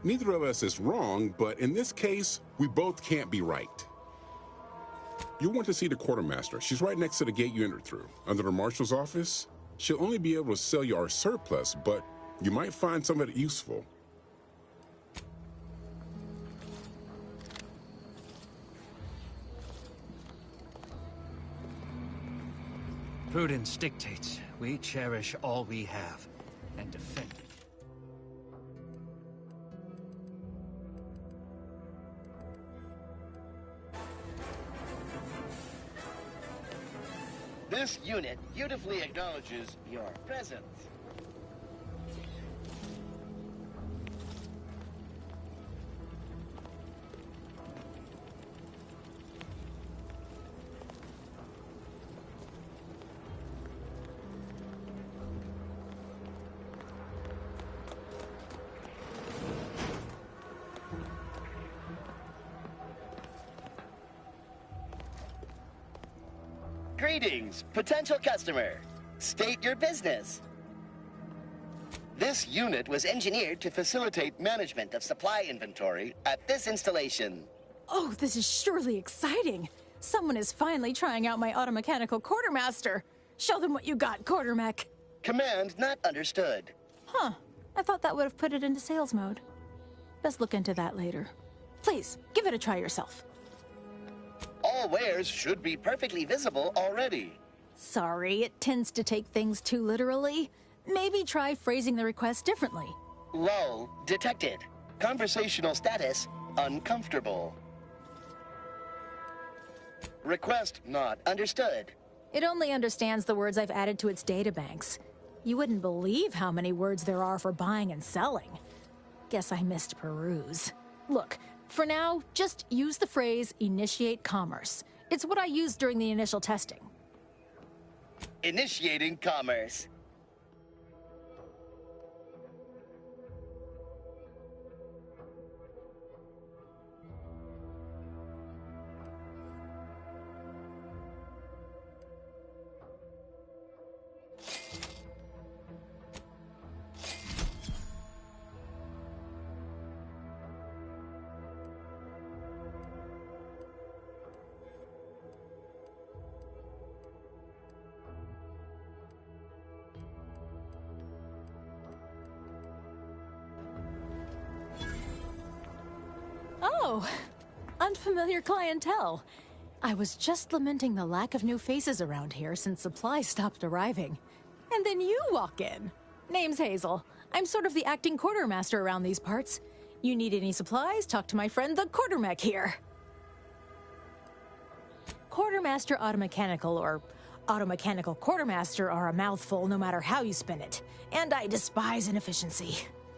Neither of us is wrong, but in this case, we both can't be right. You'll want to see the quartermaster. She's right next to the gate you entered through. Under the Marshal's office, she'll only be able to sell you our surplus, but you might find some of it useful. Prudence dictates we cherish all we have and defend it. This unit beautifully acknowledges your presence. Greetings, potential customer. State your business. This unit was engineered to facilitate management of supply inventory at this installation. Oh, this is surely exciting. Someone is finally trying out my automechanical quartermaster. Show them what you got, Quartermech. Command not understood. Huh. I thought that would have put it into sales mode. Best look into that later. Please, give it a try yourself. All wares should be perfectly visible already. Sorry, it tends to take things too literally. Maybe try phrasing the request differently. Lull detected. Conversational status uncomfortable. Request not understood. It only understands the words I've added to its databanks. You wouldn't believe how many words there are for buying and selling. Guess I missed peruse. Look, for now, just use the phrase initiate commerce. It's what I used during the initial testing. Initiating commerce. Oh, unfamiliar clientele. I was just lamenting the lack of new faces around here since supplies stopped arriving. And then you walk in. Name's Hazel. I'm sort of the acting quartermaster around these parts. You need any supplies, talk to my friend the Quartermech here. Quartermaster Automechanical or Automechanical Quartermaster are a mouthful no matter how you spin it. And I despise inefficiency.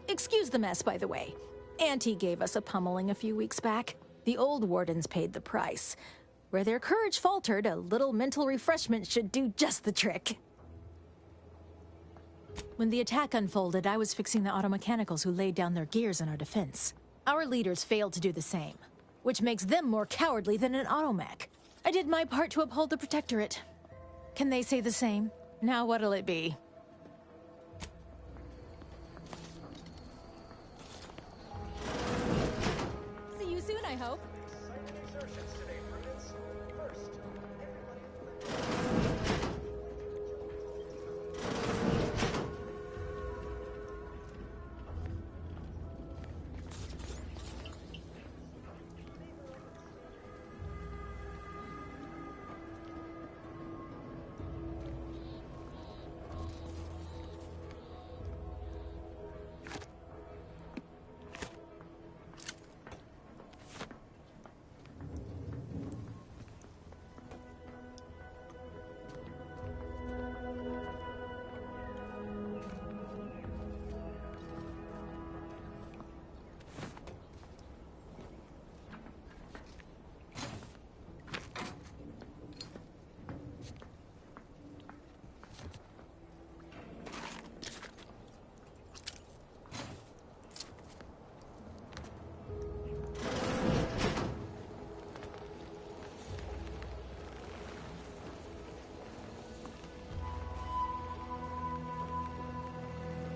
Excuse the mess, by the way. Auntie gave us a pummeling a few weeks back. The old wardens paid the price. Where their courage faltered, a little mental refreshment should do just the trick. When the attack unfolded, I was fixing the automechanicals who laid down their gears in our defense. Our leaders failed to do the same, which makes them more cowardly than an automech. I did my part to uphold the Protectorate. Can they say the same? Now what'll it be? See you soon, I hope.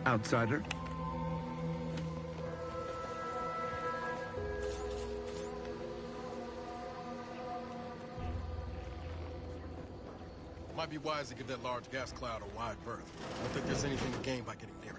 Outsider? Might be wise to give that large gas cloud a wide berth. I don't think there's anything to gain by getting near it.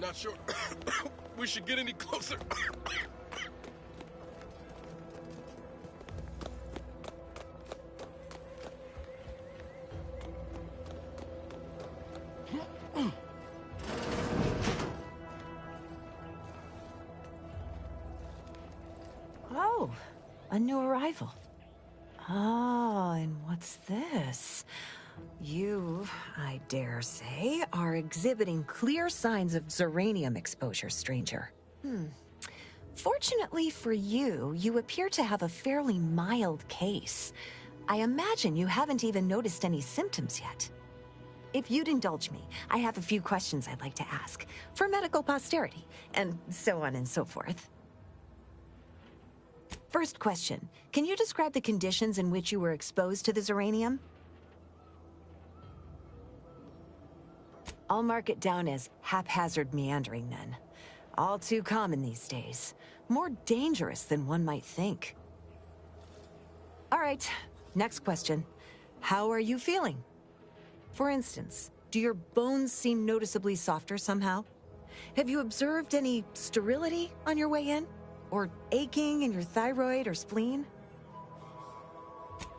Not sure we should get any closer. Oh, a new arrival. Oh, and what's this? You, I dare say, are exhibiting clear signs of Zeranium exposure, stranger. Fortunately for you, you appear to have a fairly mild case. I imagine you haven't even noticed any symptoms yet. If you'd indulge me, I have a few questions I'd like to ask, for medical posterity, and so on and so forth. First question, can you describe the conditions in which you were exposed to the Zeranium? I'll mark it down as haphazard meandering then. All too common these days. More dangerous than one might think. All right, next question. How are you feeling? For instance, do your bones seem noticeably softer somehow? Have you observed any sterility on your way in? Or aching in your thyroid or spleen?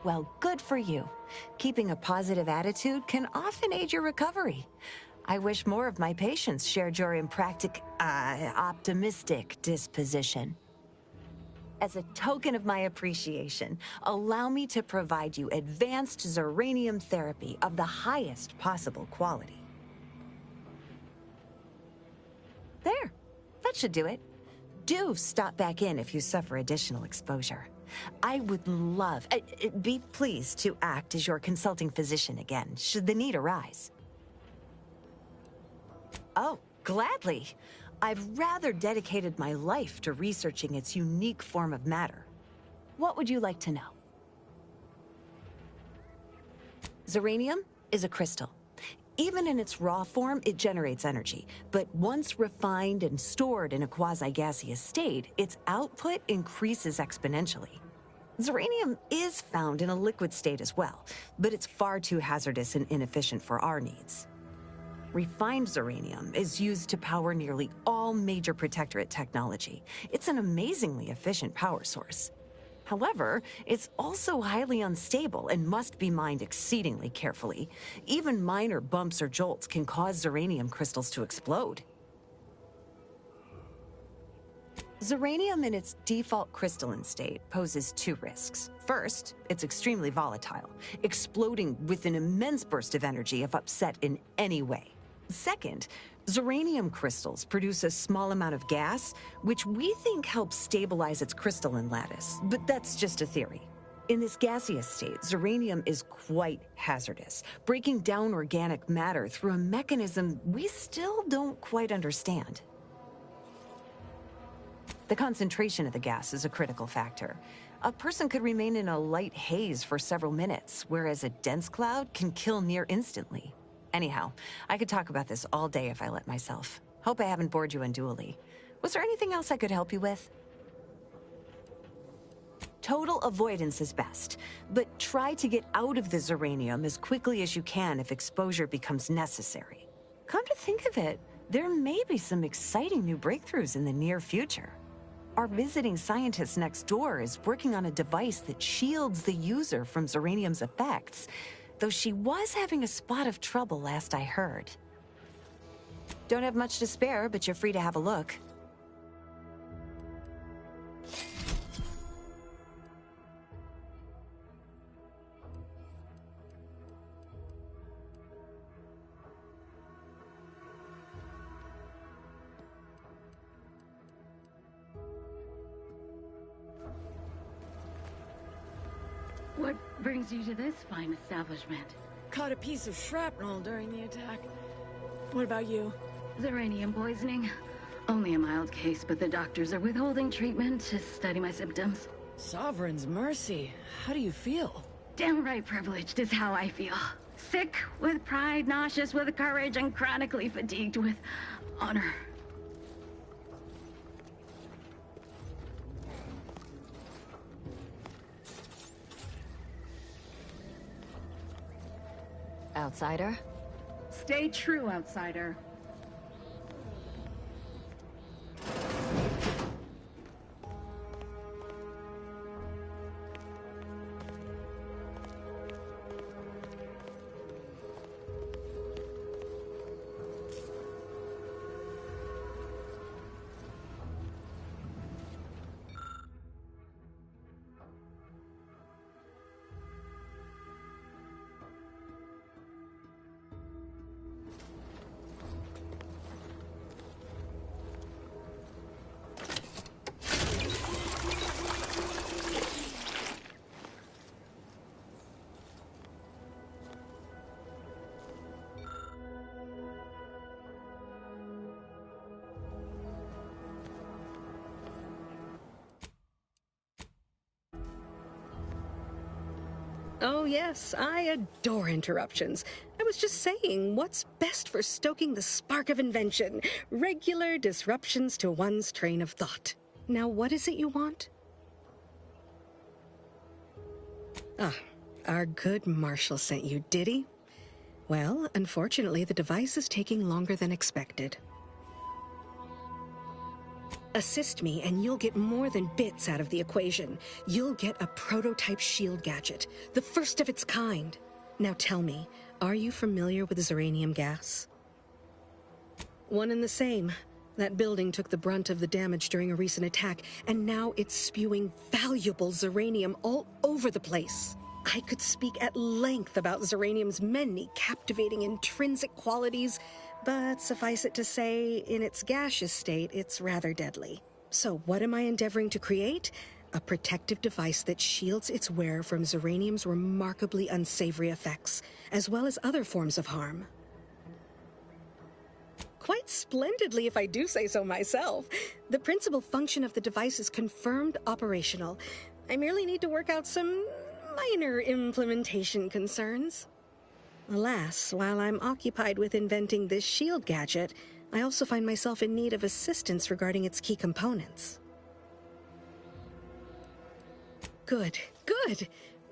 Well, good for you. Keeping a positive attitude can often aid your recovery. I wish more of my patients shared your optimistic disposition. As a token of my appreciation, allow me to provide you advanced Zeranium therapy of the highest possible quality. There, that should do it. Do stop back in if you suffer additional exposure. I would love, be pleased to act as your consulting physician again, should the need arise. Oh, gladly. I've rather dedicated my life to researching its unique form of matter. What would you like to know? Zeranium is a crystal. Even in its raw form, it generates energy. But once refined and stored in a quasi-gaseous state, its output increases exponentially. Zeranium is found in a liquid state as well, but it's far too hazardous and inefficient for our needs. Refined Zeranium is used to power nearly all major Protectorate technology. It's an amazingly efficient power source. However, it's also highly unstable and must be mined exceedingly carefully. Even minor bumps or jolts can cause Zeranium crystals to explode. Zeranium in its default crystalline state poses two risks. First, it's extremely volatile, exploding with an immense burst of energy if upset in any way. Second, Zeranium crystals produce a small amount of gas, which we think helps stabilize its crystalline lattice, but that's just a theory. In this gaseous state, Zeranium is quite hazardous, breaking down organic matter through a mechanism we still don't quite understand. The concentration of the gas is a critical factor. A person could remain in a light haze for several minutes, whereas a dense cloud can kill near instantly. Anyhow, I could talk about this all day if I let myself. Hope I haven't bored you unduly. Was there anything else I could help you with? Total avoidance is best, but try to get out of the Zeranium as quickly as you can if exposure becomes necessary. Come to think of it, there may be some exciting new breakthroughs in the near future. Our visiting scientist next door is working on a device that shields the user from Zeranium's effects, though she was having a spot of trouble last I heard. Don't have much to spare, but you're free to have a look. What brings you to this fine establishment? Caught a piece of shrapnel during the attack. What about you? Zeranium poisoning. Only a mild case, but the doctors are withholding treatment to study my symptoms. Sovereign's mercy. How do you feel? Downright privileged is how I feel. Sick with pride, nauseous with courage, and chronically fatigued with honor. Outsider? Stay true, outsider. Oh yes, I adore interruptions. I was just saying, what's best for stoking the spark of invention? Regular disruptions to one's train of thought. Now what is it you want? Ah, our good Marshall sent you, did he? Well, unfortunately, the device is taking longer than expected. Assist me, and you'll get more than bits out of the equation. You'll get a prototype shield gadget, the first of its kind. Now tell me, are you familiar with Zeranium gas? One and the same. That building took the brunt of the damage during a recent attack, and now it's spewing valuable Zeranium all over the place. I could speak at length about Zeranium's many captivating intrinsic qualities, but suffice it to say, in its gaseous state, it's rather deadly. So what am I endeavoring to create? A protective device that shields its wearer from Zeranium's remarkably unsavory effects, as well as other forms of harm. Quite splendidly, if I do say so myself. The principal function of the device is confirmed operational. I merely need to work out some minor implementation concerns. Alas, while I'm occupied with inventing this shield gadget, I also find myself in need of assistance regarding its key components. Good.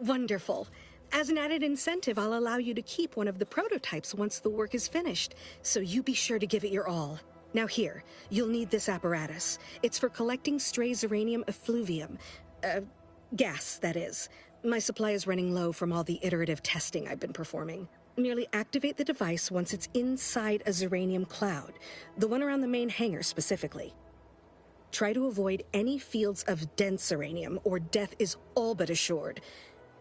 Wonderful. As an added incentive, I'll allow you to keep one of the prototypes once the work is finished, so you be sure to give it your all. Now here, you'll need this apparatus. It's for collecting stray Zeranium effluvium. Gas, that is. My supply is running low from all the iterative testing I've been performing. Merely activate the device once it's inside a Zeranium cloud, the one around the main hangar specifically. Try to avoid any fields of dense Zeranium, or death is all but assured.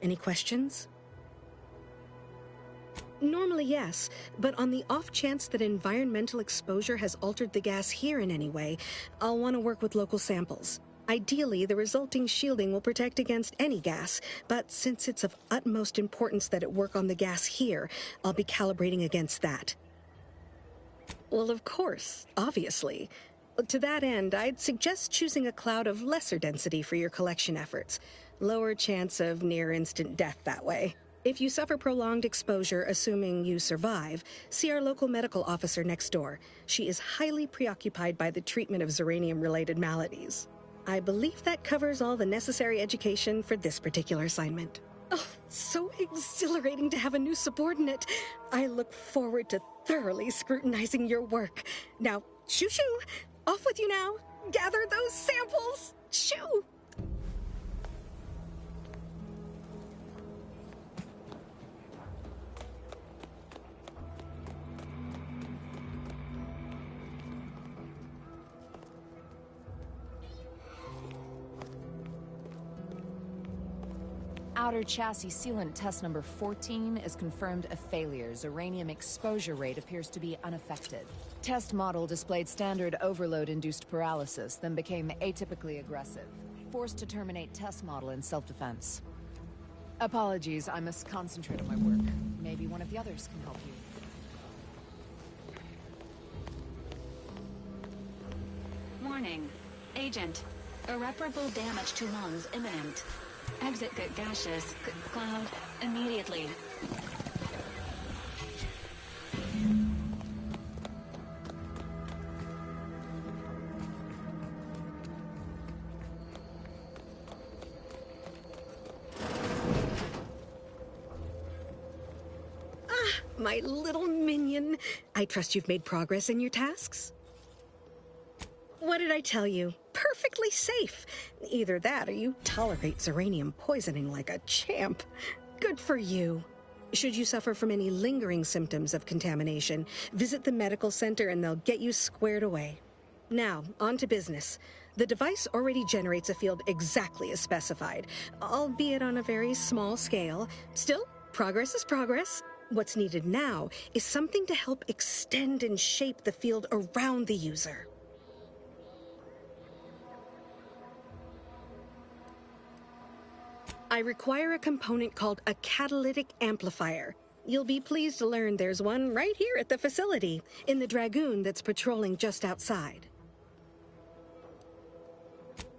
Any questions? Normally, yes, but on the off chance that environmental exposure has altered the gas here in any way, I'll want to work with local samples. Ideally, the resulting shielding will protect against any gas, but since it's of utmost importance that it work on the gas here, I'll be calibrating against that. Well, of course, obviously. To that end, I'd suggest choosing a cloud of lesser density for your collection efforts. Lower chance of near-instant death that way. If you suffer prolonged exposure, assuming you survive, see our local medical officer next door. She is highly preoccupied by the treatment of Zeranium-related maladies. I believe that covers all the necessary education for this particular assignment. Oh, so exhilarating to have a new subordinate. I look forward to thoroughly scrutinizing your work. Now, shoo-shoo! Off with you now! Gather those samples! Shoo! Outer chassis sealant test number 14 is confirmed a failure. Zeranium exposure rate appears to be unaffected. Test model displayed standard overload-induced paralysis, then became atypically aggressive. Forced to terminate test model in self-defense. Apologies, I must concentrate on my work. Maybe one of the others can help you. Warning. Agent. Irreparable damage to lungs imminent. Exit gaseous cloud immediately. Ah, my little minion. I trust you've made progress in your tasks? What did I tell you? Perfectly safe. Either that or you tolerate Zeranium poisoning like a champ. Good for you. Should you suffer from any lingering symptoms of contamination, visit the medical center and they'll get you squared away. Now, on to business. The device already generates a field exactly as specified, albeit on a very small scale. Still, progress is progress. What's needed now is something to help extend and shape the field around the user. I require a component called a catalytic amplifier. You'll be pleased to learn there's one right here at the facility, in the Dragoon that's patrolling just outside.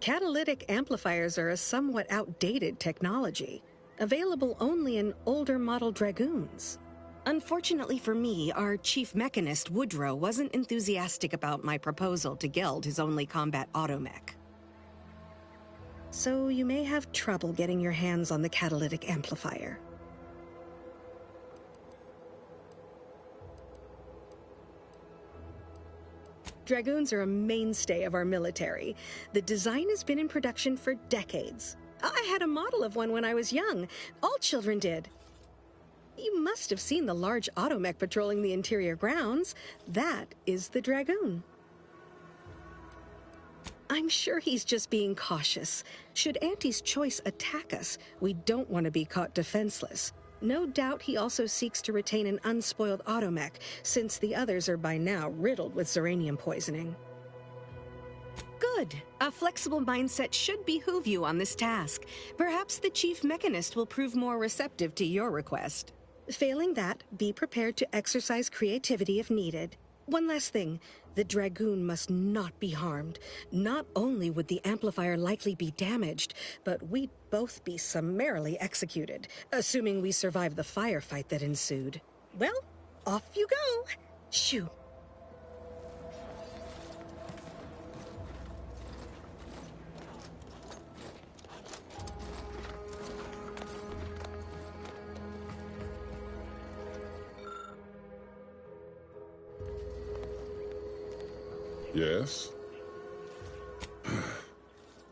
Catalytic amplifiers are a somewhat outdated technology. available only in older model Dragoons. Unfortunately for me, our chief mechanist, Woodrow, wasn't enthusiastic about my proposal to Geld his only combat automech. So you may have trouble getting your hands on the catalytic amplifier. Dragoons are a mainstay of our military. The design has been in production for decades. I had a model of one when I was young. All children did. You must have seen the large automech patrolling the interior grounds. That is the Dragoon. I'm sure he's just being cautious. Should Auntie's Choice attack us, we don't want to be caught defenseless. No doubt he also seeks to retain an unspoiled automech, since the others are by now riddled with Zeranium poisoning. Good. A flexible mindset should behoove you on this task. Perhaps the chief mechanist will prove more receptive to your request. Failing that, be prepared to exercise creativity if needed. One last thing. The Dragoon must not be harmed. Not only would the amplifier likely be damaged, but we'd both be summarily executed, assuming we survive the firefight that ensued. Well, off you go. Shoo. Yes?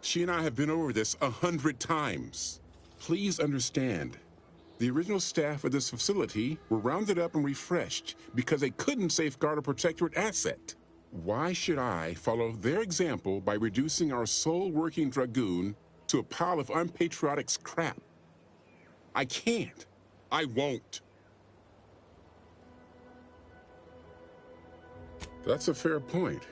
She and I have been over this 100 times. Please understand, the original staff of this facility were rounded up and refreshed because they couldn't safeguard a protectorate asset. Why should I follow their example by reducing our sole working Dragoon to a pile of unpatriotic scrap? I can't. I won't. That's a fair point.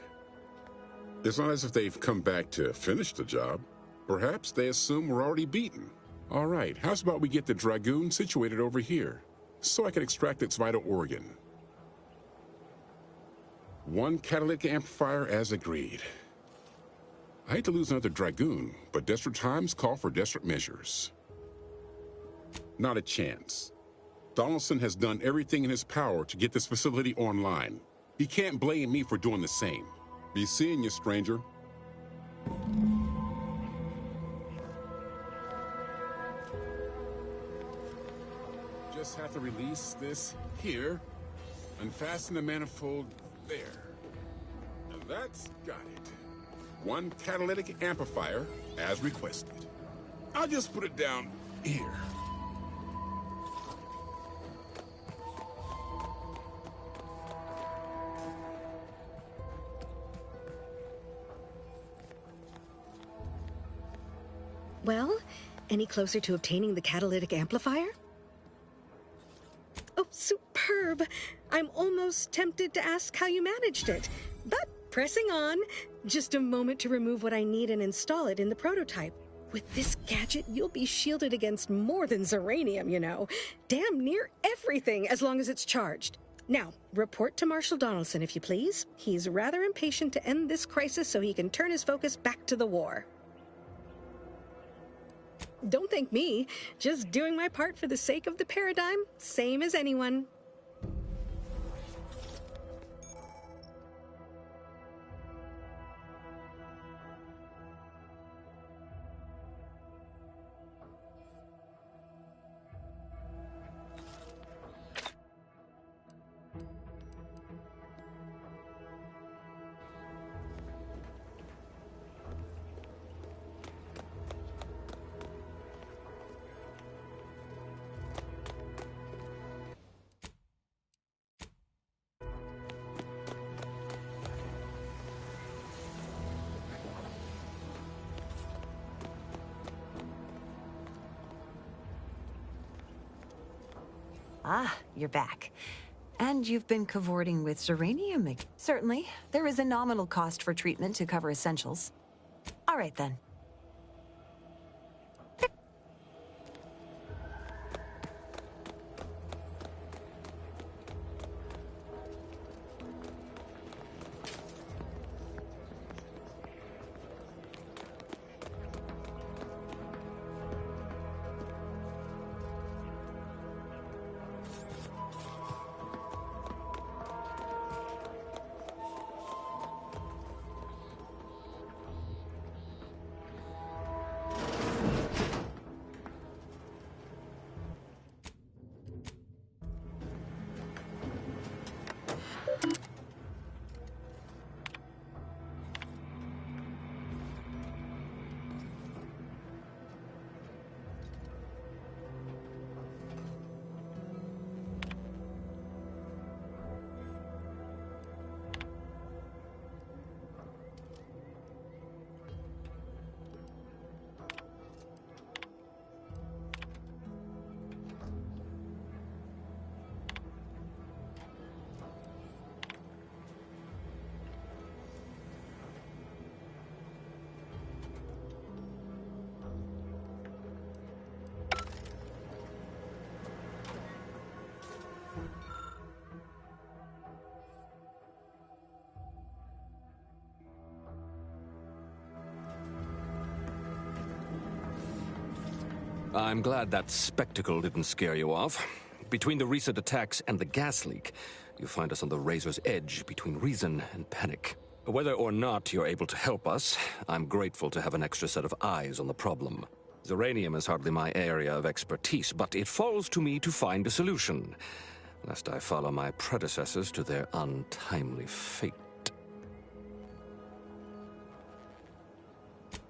It's not as if they've come back to finish the job. Perhaps they assume we're already beaten. All right, how's about we get the Dragoon situated over here, so I can extract its vital organ? One catalytic amplifier as agreed. I hate to lose another Dragoon, but desperate times call for desperate measures. Not a chance. Donaldson has done everything in his power to get this facility online. He can't blame me for doing the same. Be seeing you, stranger. Just have to release this here, unfasten the manifold there. And that's got it. One catalytic amplifier as requested. I'll just put it down here. Well, any closer to obtaining the catalytic amplifier? Oh, superb! I'm almost tempted to ask how you managed it. But pressing on, just a moment to remove what I need and install it in the prototype. With this gadget, you'll be shielded against more than Zeranium, you know. Damn near everything, as long as it's charged. Now, report to Marshal Donaldson, if you please. He's rather impatient to end this crisis so he can turn his focus back to the war. Don't thank me. Just doing my part for the sake of the paradigm, same as anyone. Ah, you're back. And you've been cavorting with Zeranium again. Certainly, there is a nominal cost for treatment to cover essentials. All right, then. I'm glad that spectacle didn't scare you off. Between the recent attacks and the gas leak, you find us on the razor's edge between reason and panic. Whether or not you're able to help us, I'm grateful to have an extra set of eyes on the problem. Zeranium is hardly my area of expertise, but it falls to me to find a solution, lest I follow my predecessors to their untimely fate.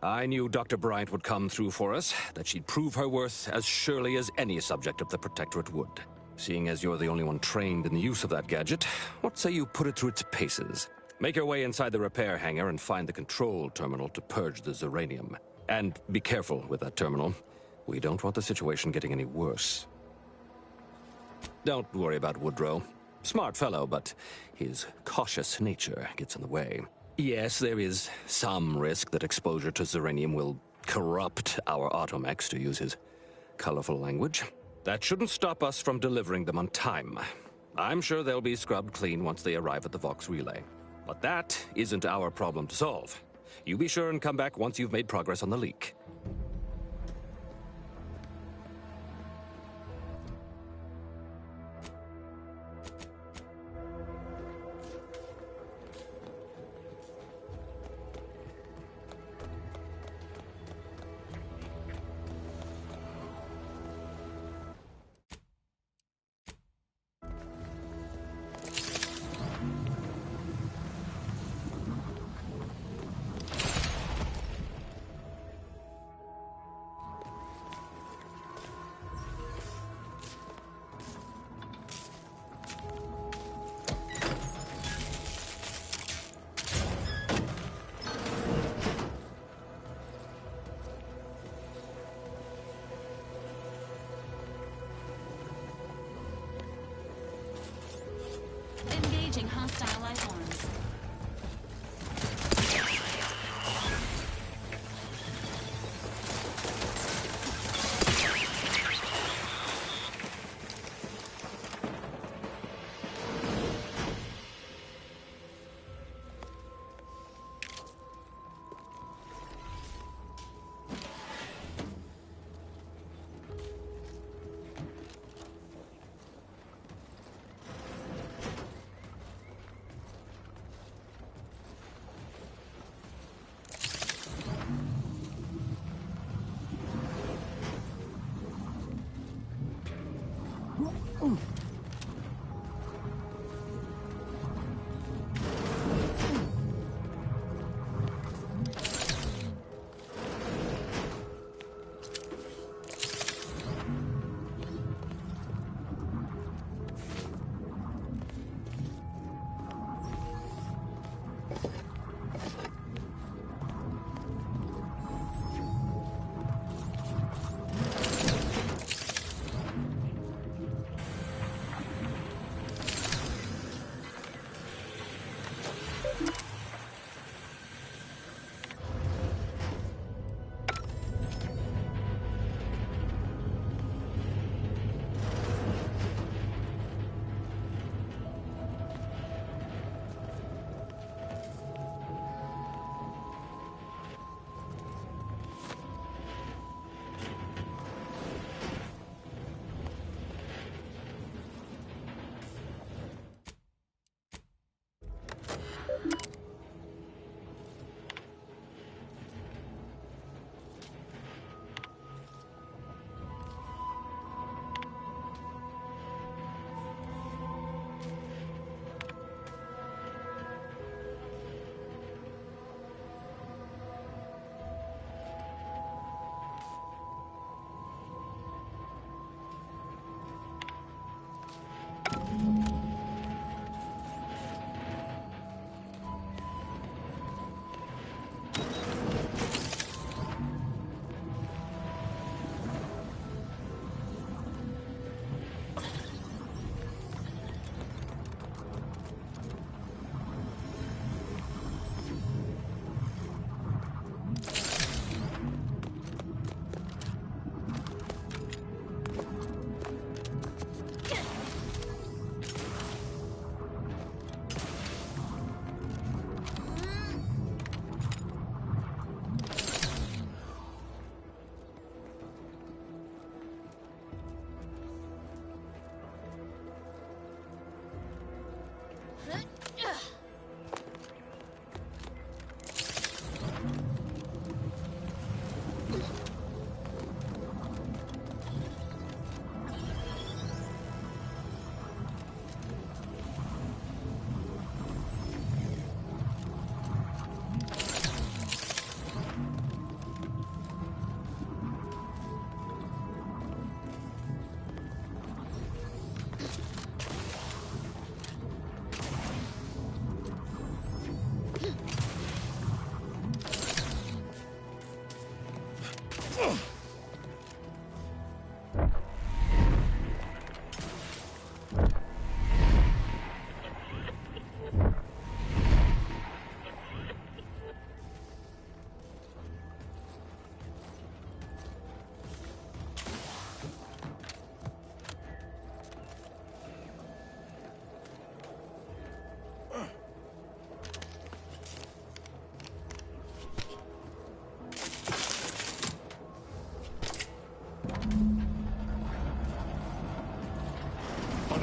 I knew Dr. Bryant would come through for us, that she'd prove her worth as surely as any subject of the Protectorate would. Seeing as you're the only one trained in the use of that gadget, what say you put it through its paces? Make your way inside the repair hangar and find the control terminal to purge the Zeranium. And be careful with that terminal. We don't want the situation getting any worse. Don't worry about Woodrow. Smart fellow, but his cautious nature gets in the way. Yes, there is some risk that exposure to Zeranium will corrupt our automechs, to use his colorful language. That shouldn't stop us from delivering them on time. I'm sure they'll be scrubbed clean once they arrive at the Vox Relay. But that isn't our problem to solve. You be sure and come back once you've made progress on the leak. Engaging hostile life forms.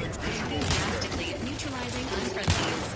Enthusiastically neutralizing unfriendlies.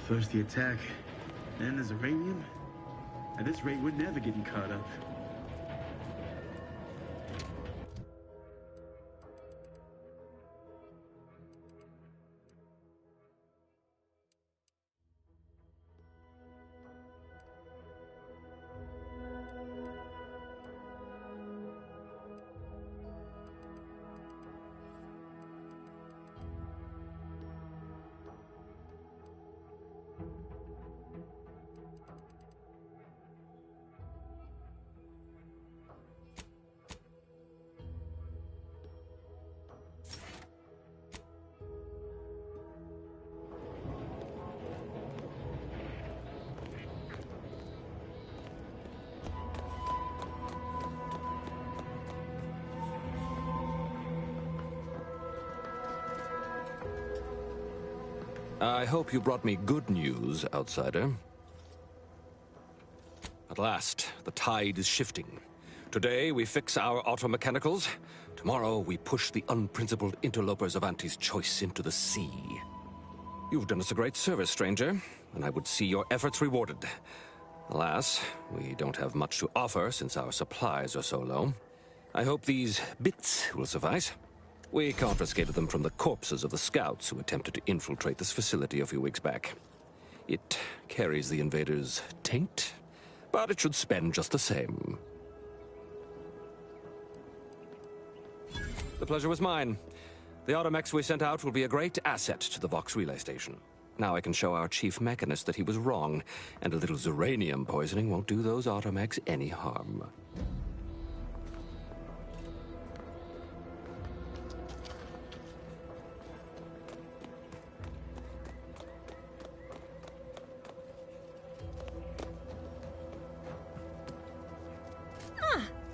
First the attack, then the Zeranium. At this rate, we're never getting caught up. I hope you brought me good news, outsider. At last, the tide is shifting. Today, we fix our automechanicals. Tomorrow, we push the unprincipled interlopers of Auntie's choice into the sea. You've done us a great service, stranger, and I would see your efforts rewarded. Alas, we don't have much to offer since our supplies are so low. I hope these bits will suffice. We confiscated them from the corpses of the scouts who attempted to infiltrate this facility a few weeks back. It carries the invaders' taint, but it should spend just the same. The pleasure was mine. The automechs we sent out will be a great asset to the Vox relay station. Now I can show our chief mechanist that he was wrong, and a little Zeranium poisoning won't do those automechs any harm.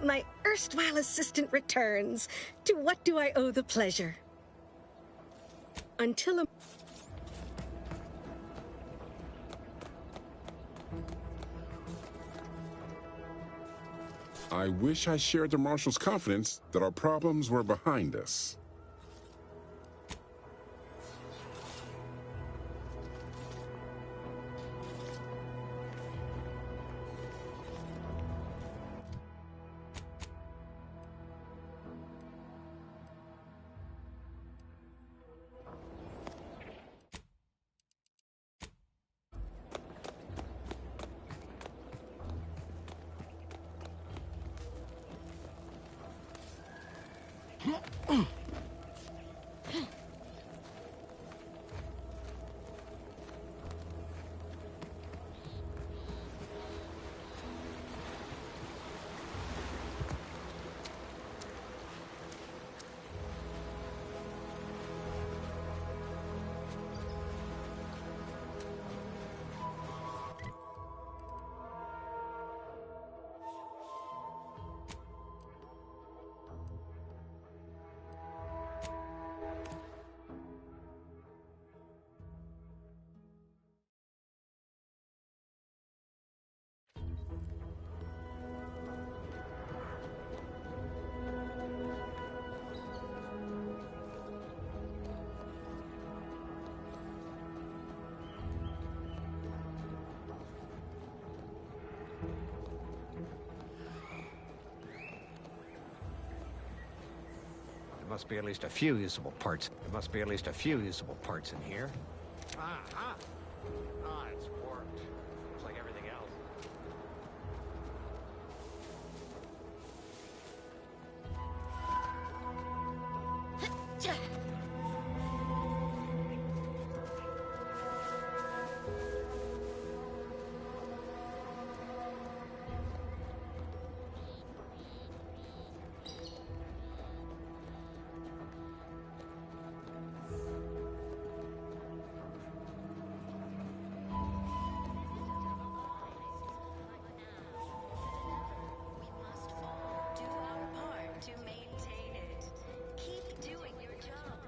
My erstwhile assistant returns. To what do I owe the pleasure? Until a... I wish I shared the Marshal's confidence that our problems were behind us. There must be at least a few usable parts. There must be at least a few usable parts in here. Ah, it's warped. Looks like everything else. Do our part to maintain it. Keep doing your job.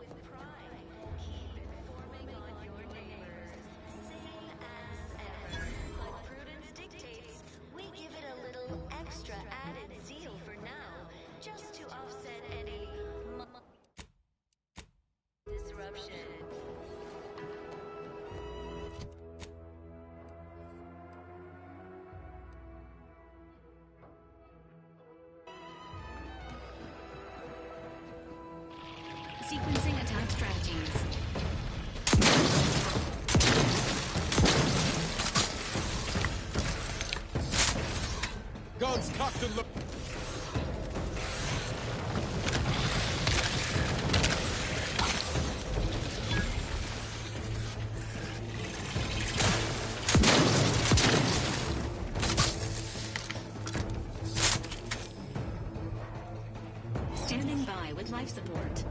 strategies. Guns cocked and look. Standing by with life support.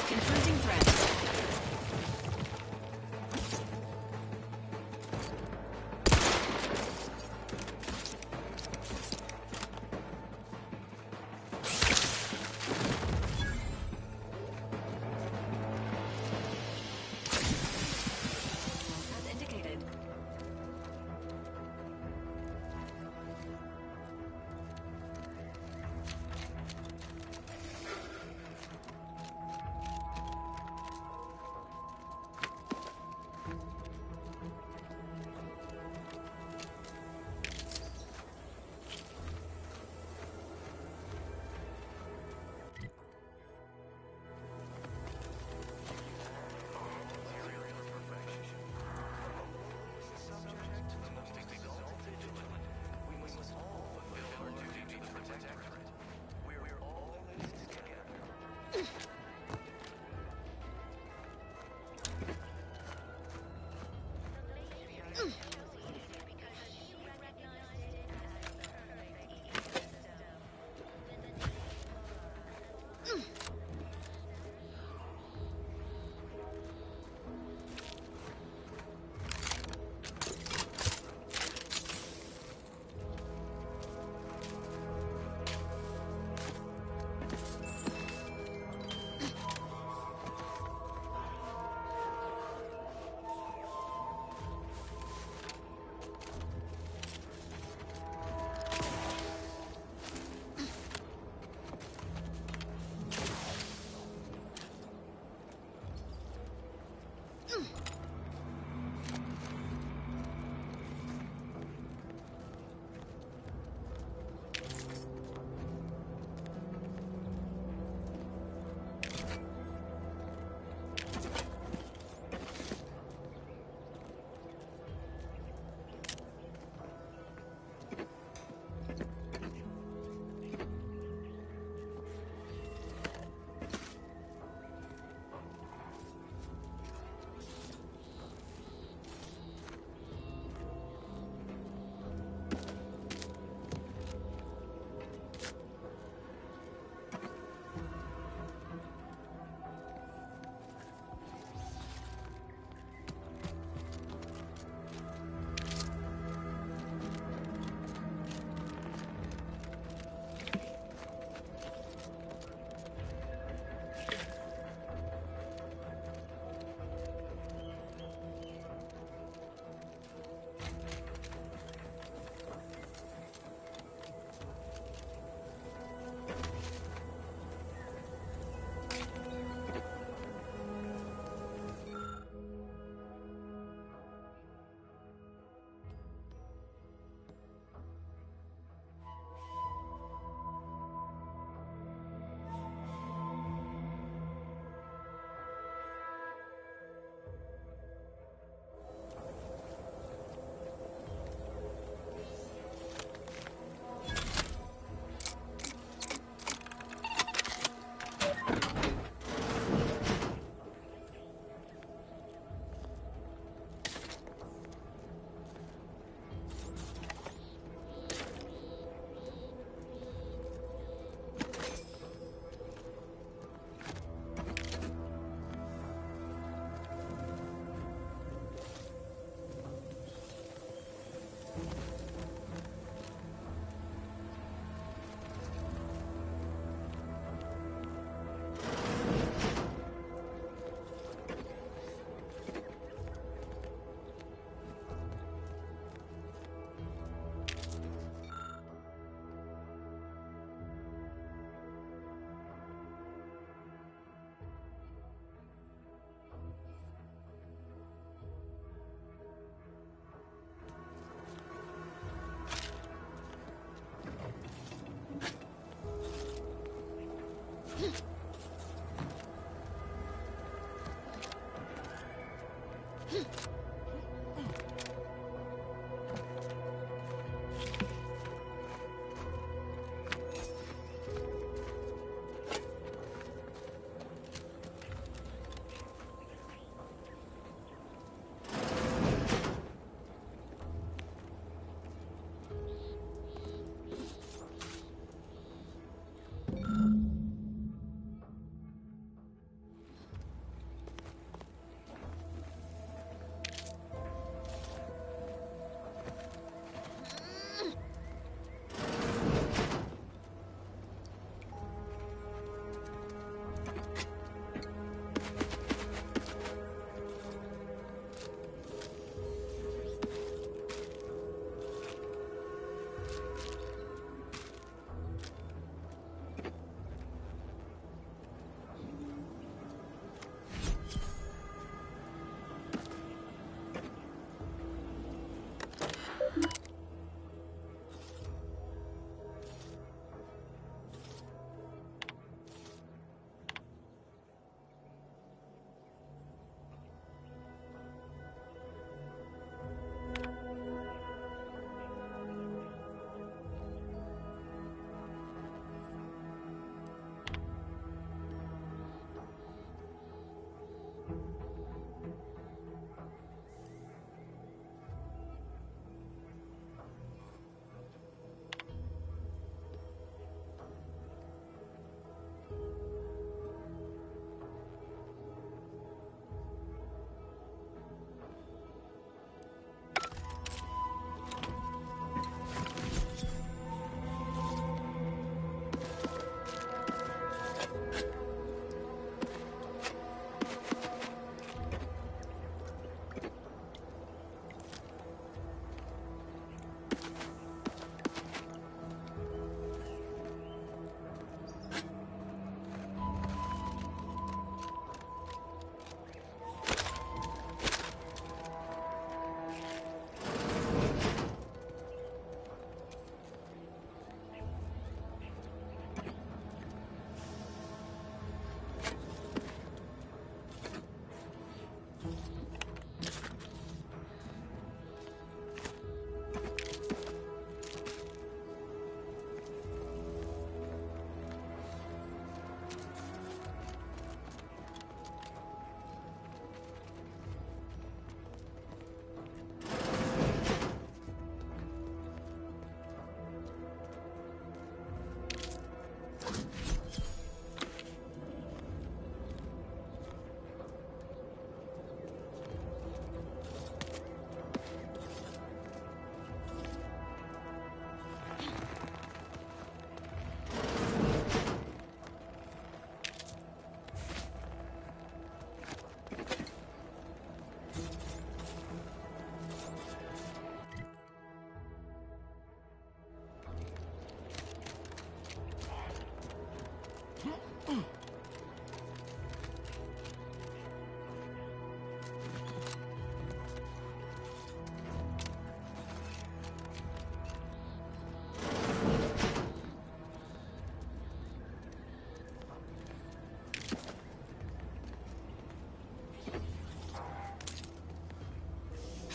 Confronting threats. As indicated.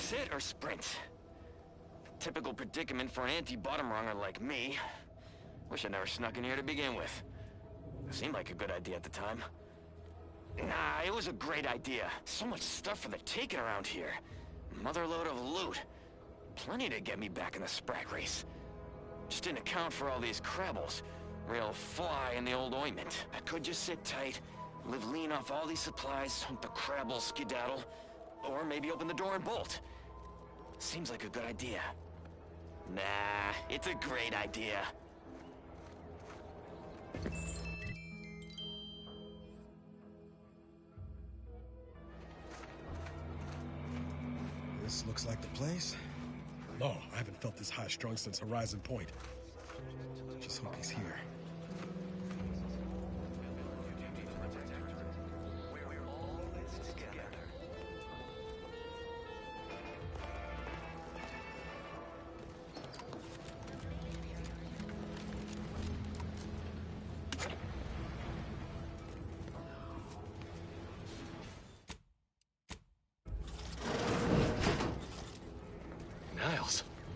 Sit or sprint? Typical predicament for an anti-bottom runger like me. Wish I never snuck in here to begin with. It seemed like a good idea at the time. Nah, it was a great idea. So much stuff for the taking around here. Motherload of loot. Plenty to get me back in the Sprague race. Just didn't account for all these Crabbles. Real fly in the old ointment. I could just sit tight, live lean off all these supplies, hope the Crabbles skedaddle, or maybe open the door and bolt. Seems like a good idea. Nah, it's a great idea. This looks like the place. No, I haven't felt this high-strung since Horizon Point. Just hope he's here.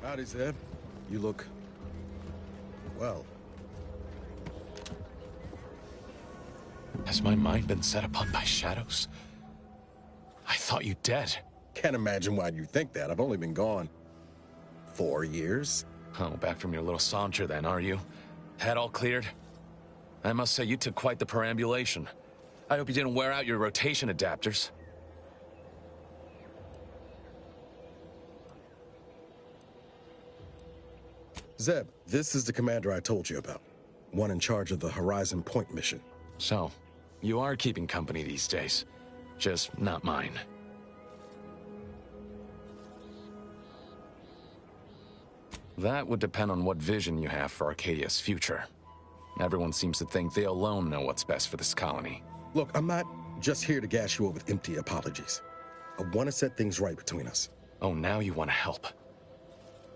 Howdy, Zeb. You look... well. Has my mind been set upon by shadows? I thought you dead. Can't imagine why you think that. I've only been gone 4 years. Oh, back from your little saunter then, are you? Head all cleared? I must say, you took quite the perambulation. I hope you didn't wear out your rotation adapters. Zeb, this is the commander I told you about. One in charge of the Horizon Point mission. So, you are keeping company these days. Just not mine. That would depend on what vision you have for Arcadia's future. Everyone seems to think they alone know what's best for this colony. Look, I'm not just here to gas you up with empty apologies. I want to set things right between us. Oh, now you want to help.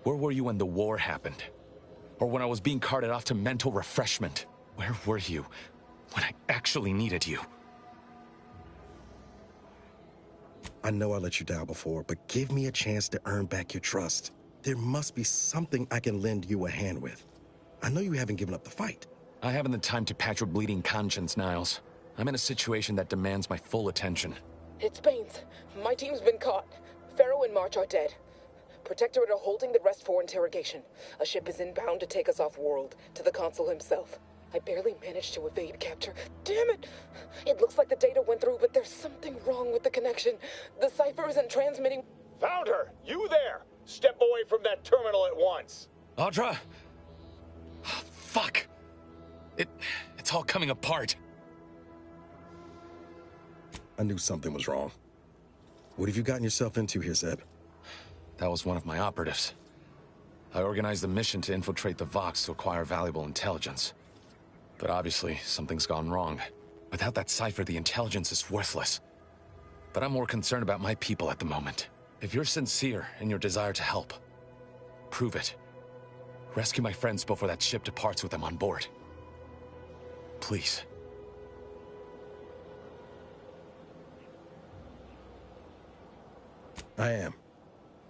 Where were you when the war happened? Or when I was being carted off to mental refreshment? Where were you when I actually needed you? I know I let you down before, but give me a chance to earn back your trust. There must be something I can lend you a hand with. I know you haven't given up the fight. I haven't the time to patch your bleeding conscience, Niles. I'm in a situation that demands my full attention. It's Baines. My team's been caught. Pharaoh and March are dead. Protectorate are holding the rest for interrogation. A ship is inbound to take us off-world, to the Consul himself. I barely managed to evade capture. Damn it! It looks like the data went through, but there's something wrong with the connection. The cipher isn't transmitting... Found her! You there! Step away from that terminal at once! Audra! Fuck! It's all coming apart. I knew something was wrong. What have you gotten yourself into here, Zeb? That was one of my operatives. I organized a mission to infiltrate the Vox to acquire valuable intelligence. But obviously, something's gone wrong. Without that cipher, the intelligence is worthless. But I'm more concerned about my people at the moment. If you're sincere in your desire to help, prove it. Rescue my friends before that ship departs with them on board. Please. I am.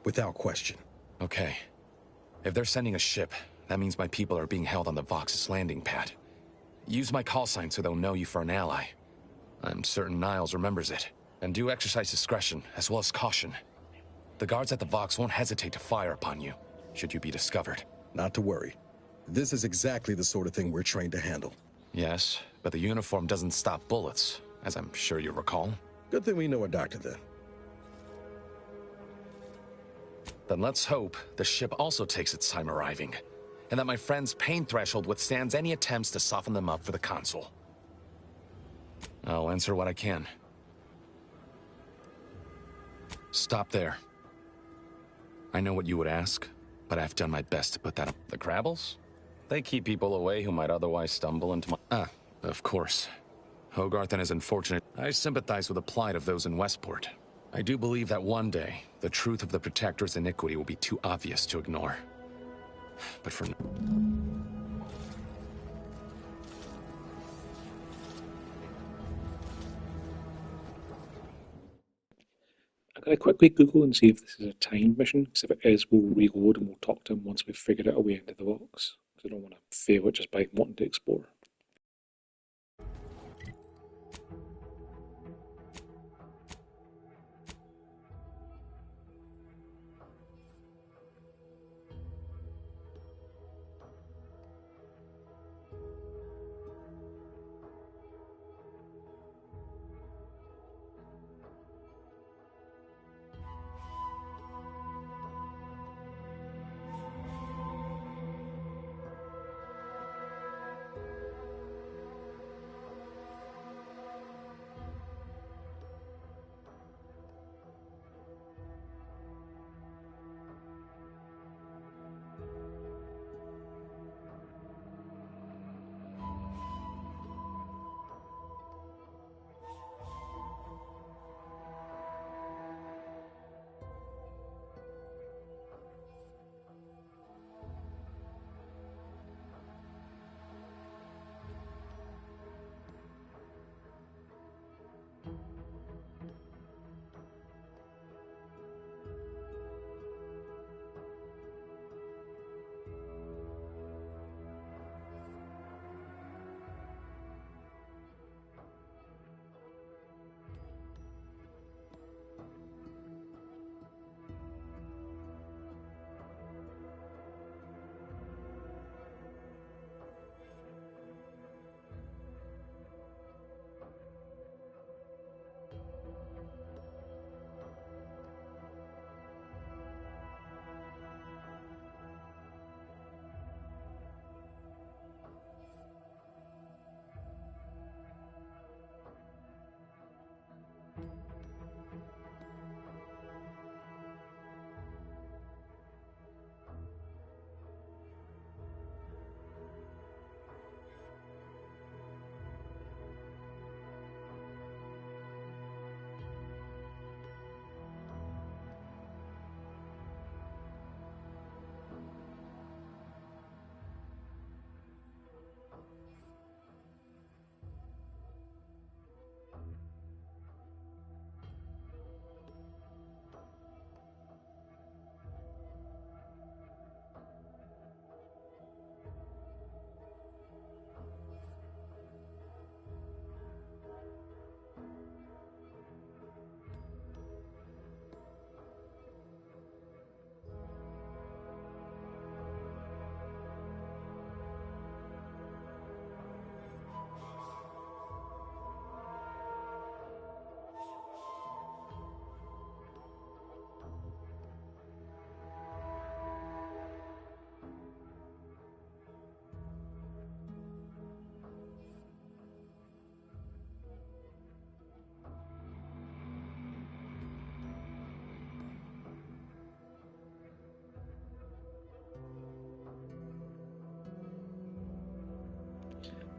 Without question. Okay. If they're sending a ship, that means my people are being held on the Vox's landing pad. Use my call sign so they'll know you for an ally. I'm certain Niles remembers it. And do exercise discretion, as well as caution. The guards at the Vox won't hesitate to fire upon you, should you be discovered. Not to worry. This is exactly the sort of thing we're trained to handle. Yes, but the uniform doesn't stop bullets, as I'm sure you recall. Good thing we know a doctor then. Then let's hope the ship also takes its time arriving, and that my friend's pain threshold withstands any attempts to soften them up for the Consul. I'll answer what I can. Stop there. I know what you would ask, but I've done my best to put that up. The Crabbles? They keep people away who might otherwise stumble into my... Ah, of course. Hogarth and his unfortunate... I sympathize with the plight of those in Westport. I do believe that one day, the truth of the Protector's iniquity will be too obvious to ignore. But for... I'm going to quickly Google and see if this is a timed mission, because if it is, we'll reload and we'll talk to him once we've figured out a way into the box. Because I don't want to fail it just by wanting to explore.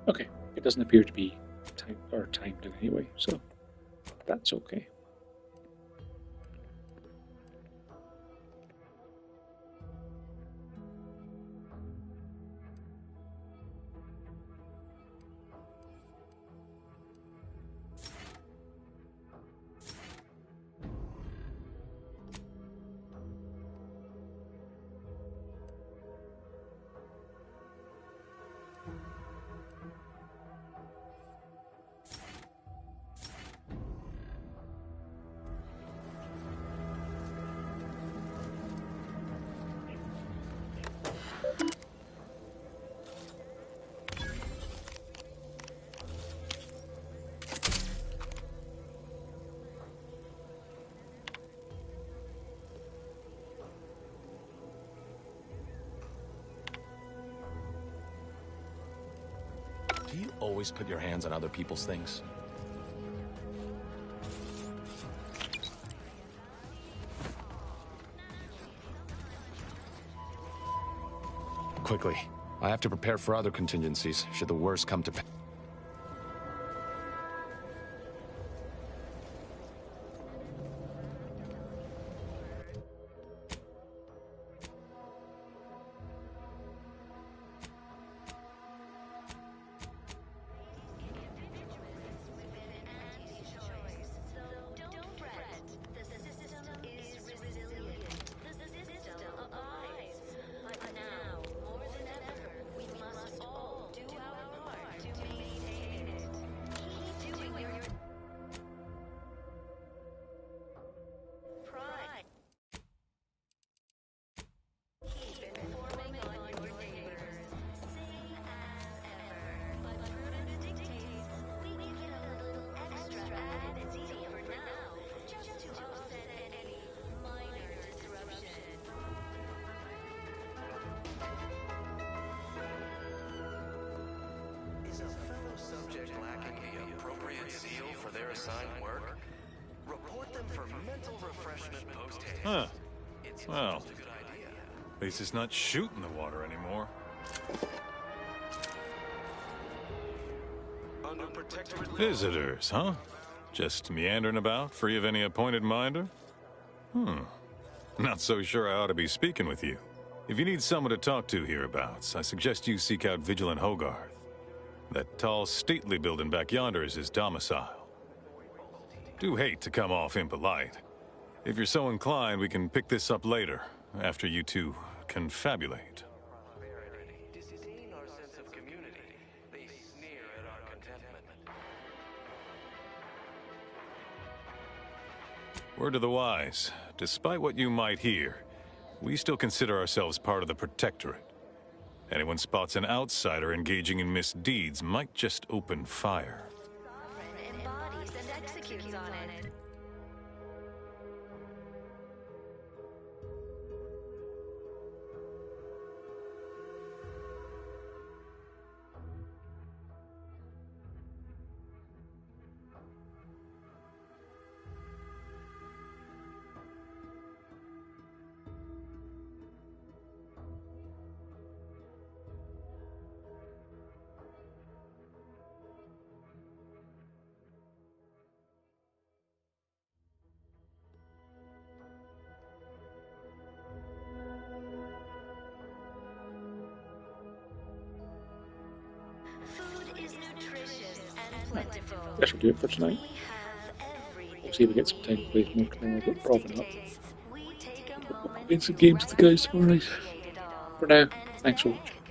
Okay, it doesn't appear to be timed in any way, so that's okay. Do you always put your hands on other people's things? Quickly. I have to prepare for other contingencies, should the worst come to pass. Huh. Well, at least it's not shooting the water anymore. Visitors, huh? Just meandering about, free of any appointed minder? Not so sure I ought to be speaking with you. If you need someone to talk to hereabouts, I suggest you seek out Vigilant Hogarth. That tall, stately building back yonder is his domicile. Do hate to come off impolite. If you're so inclined, we can pick this up later, after you two confabulate. Word to the wise, despite what you might hear, we still consider ourselves part of the Protectorate. Anyone spots an outsider engaging in misdeeds might just open fire. That should do it for tonight. We'll see if we get some time to play more tomorrow, but probably not. We'll play some games with the guys tomorrow night. For now, thanks for watching.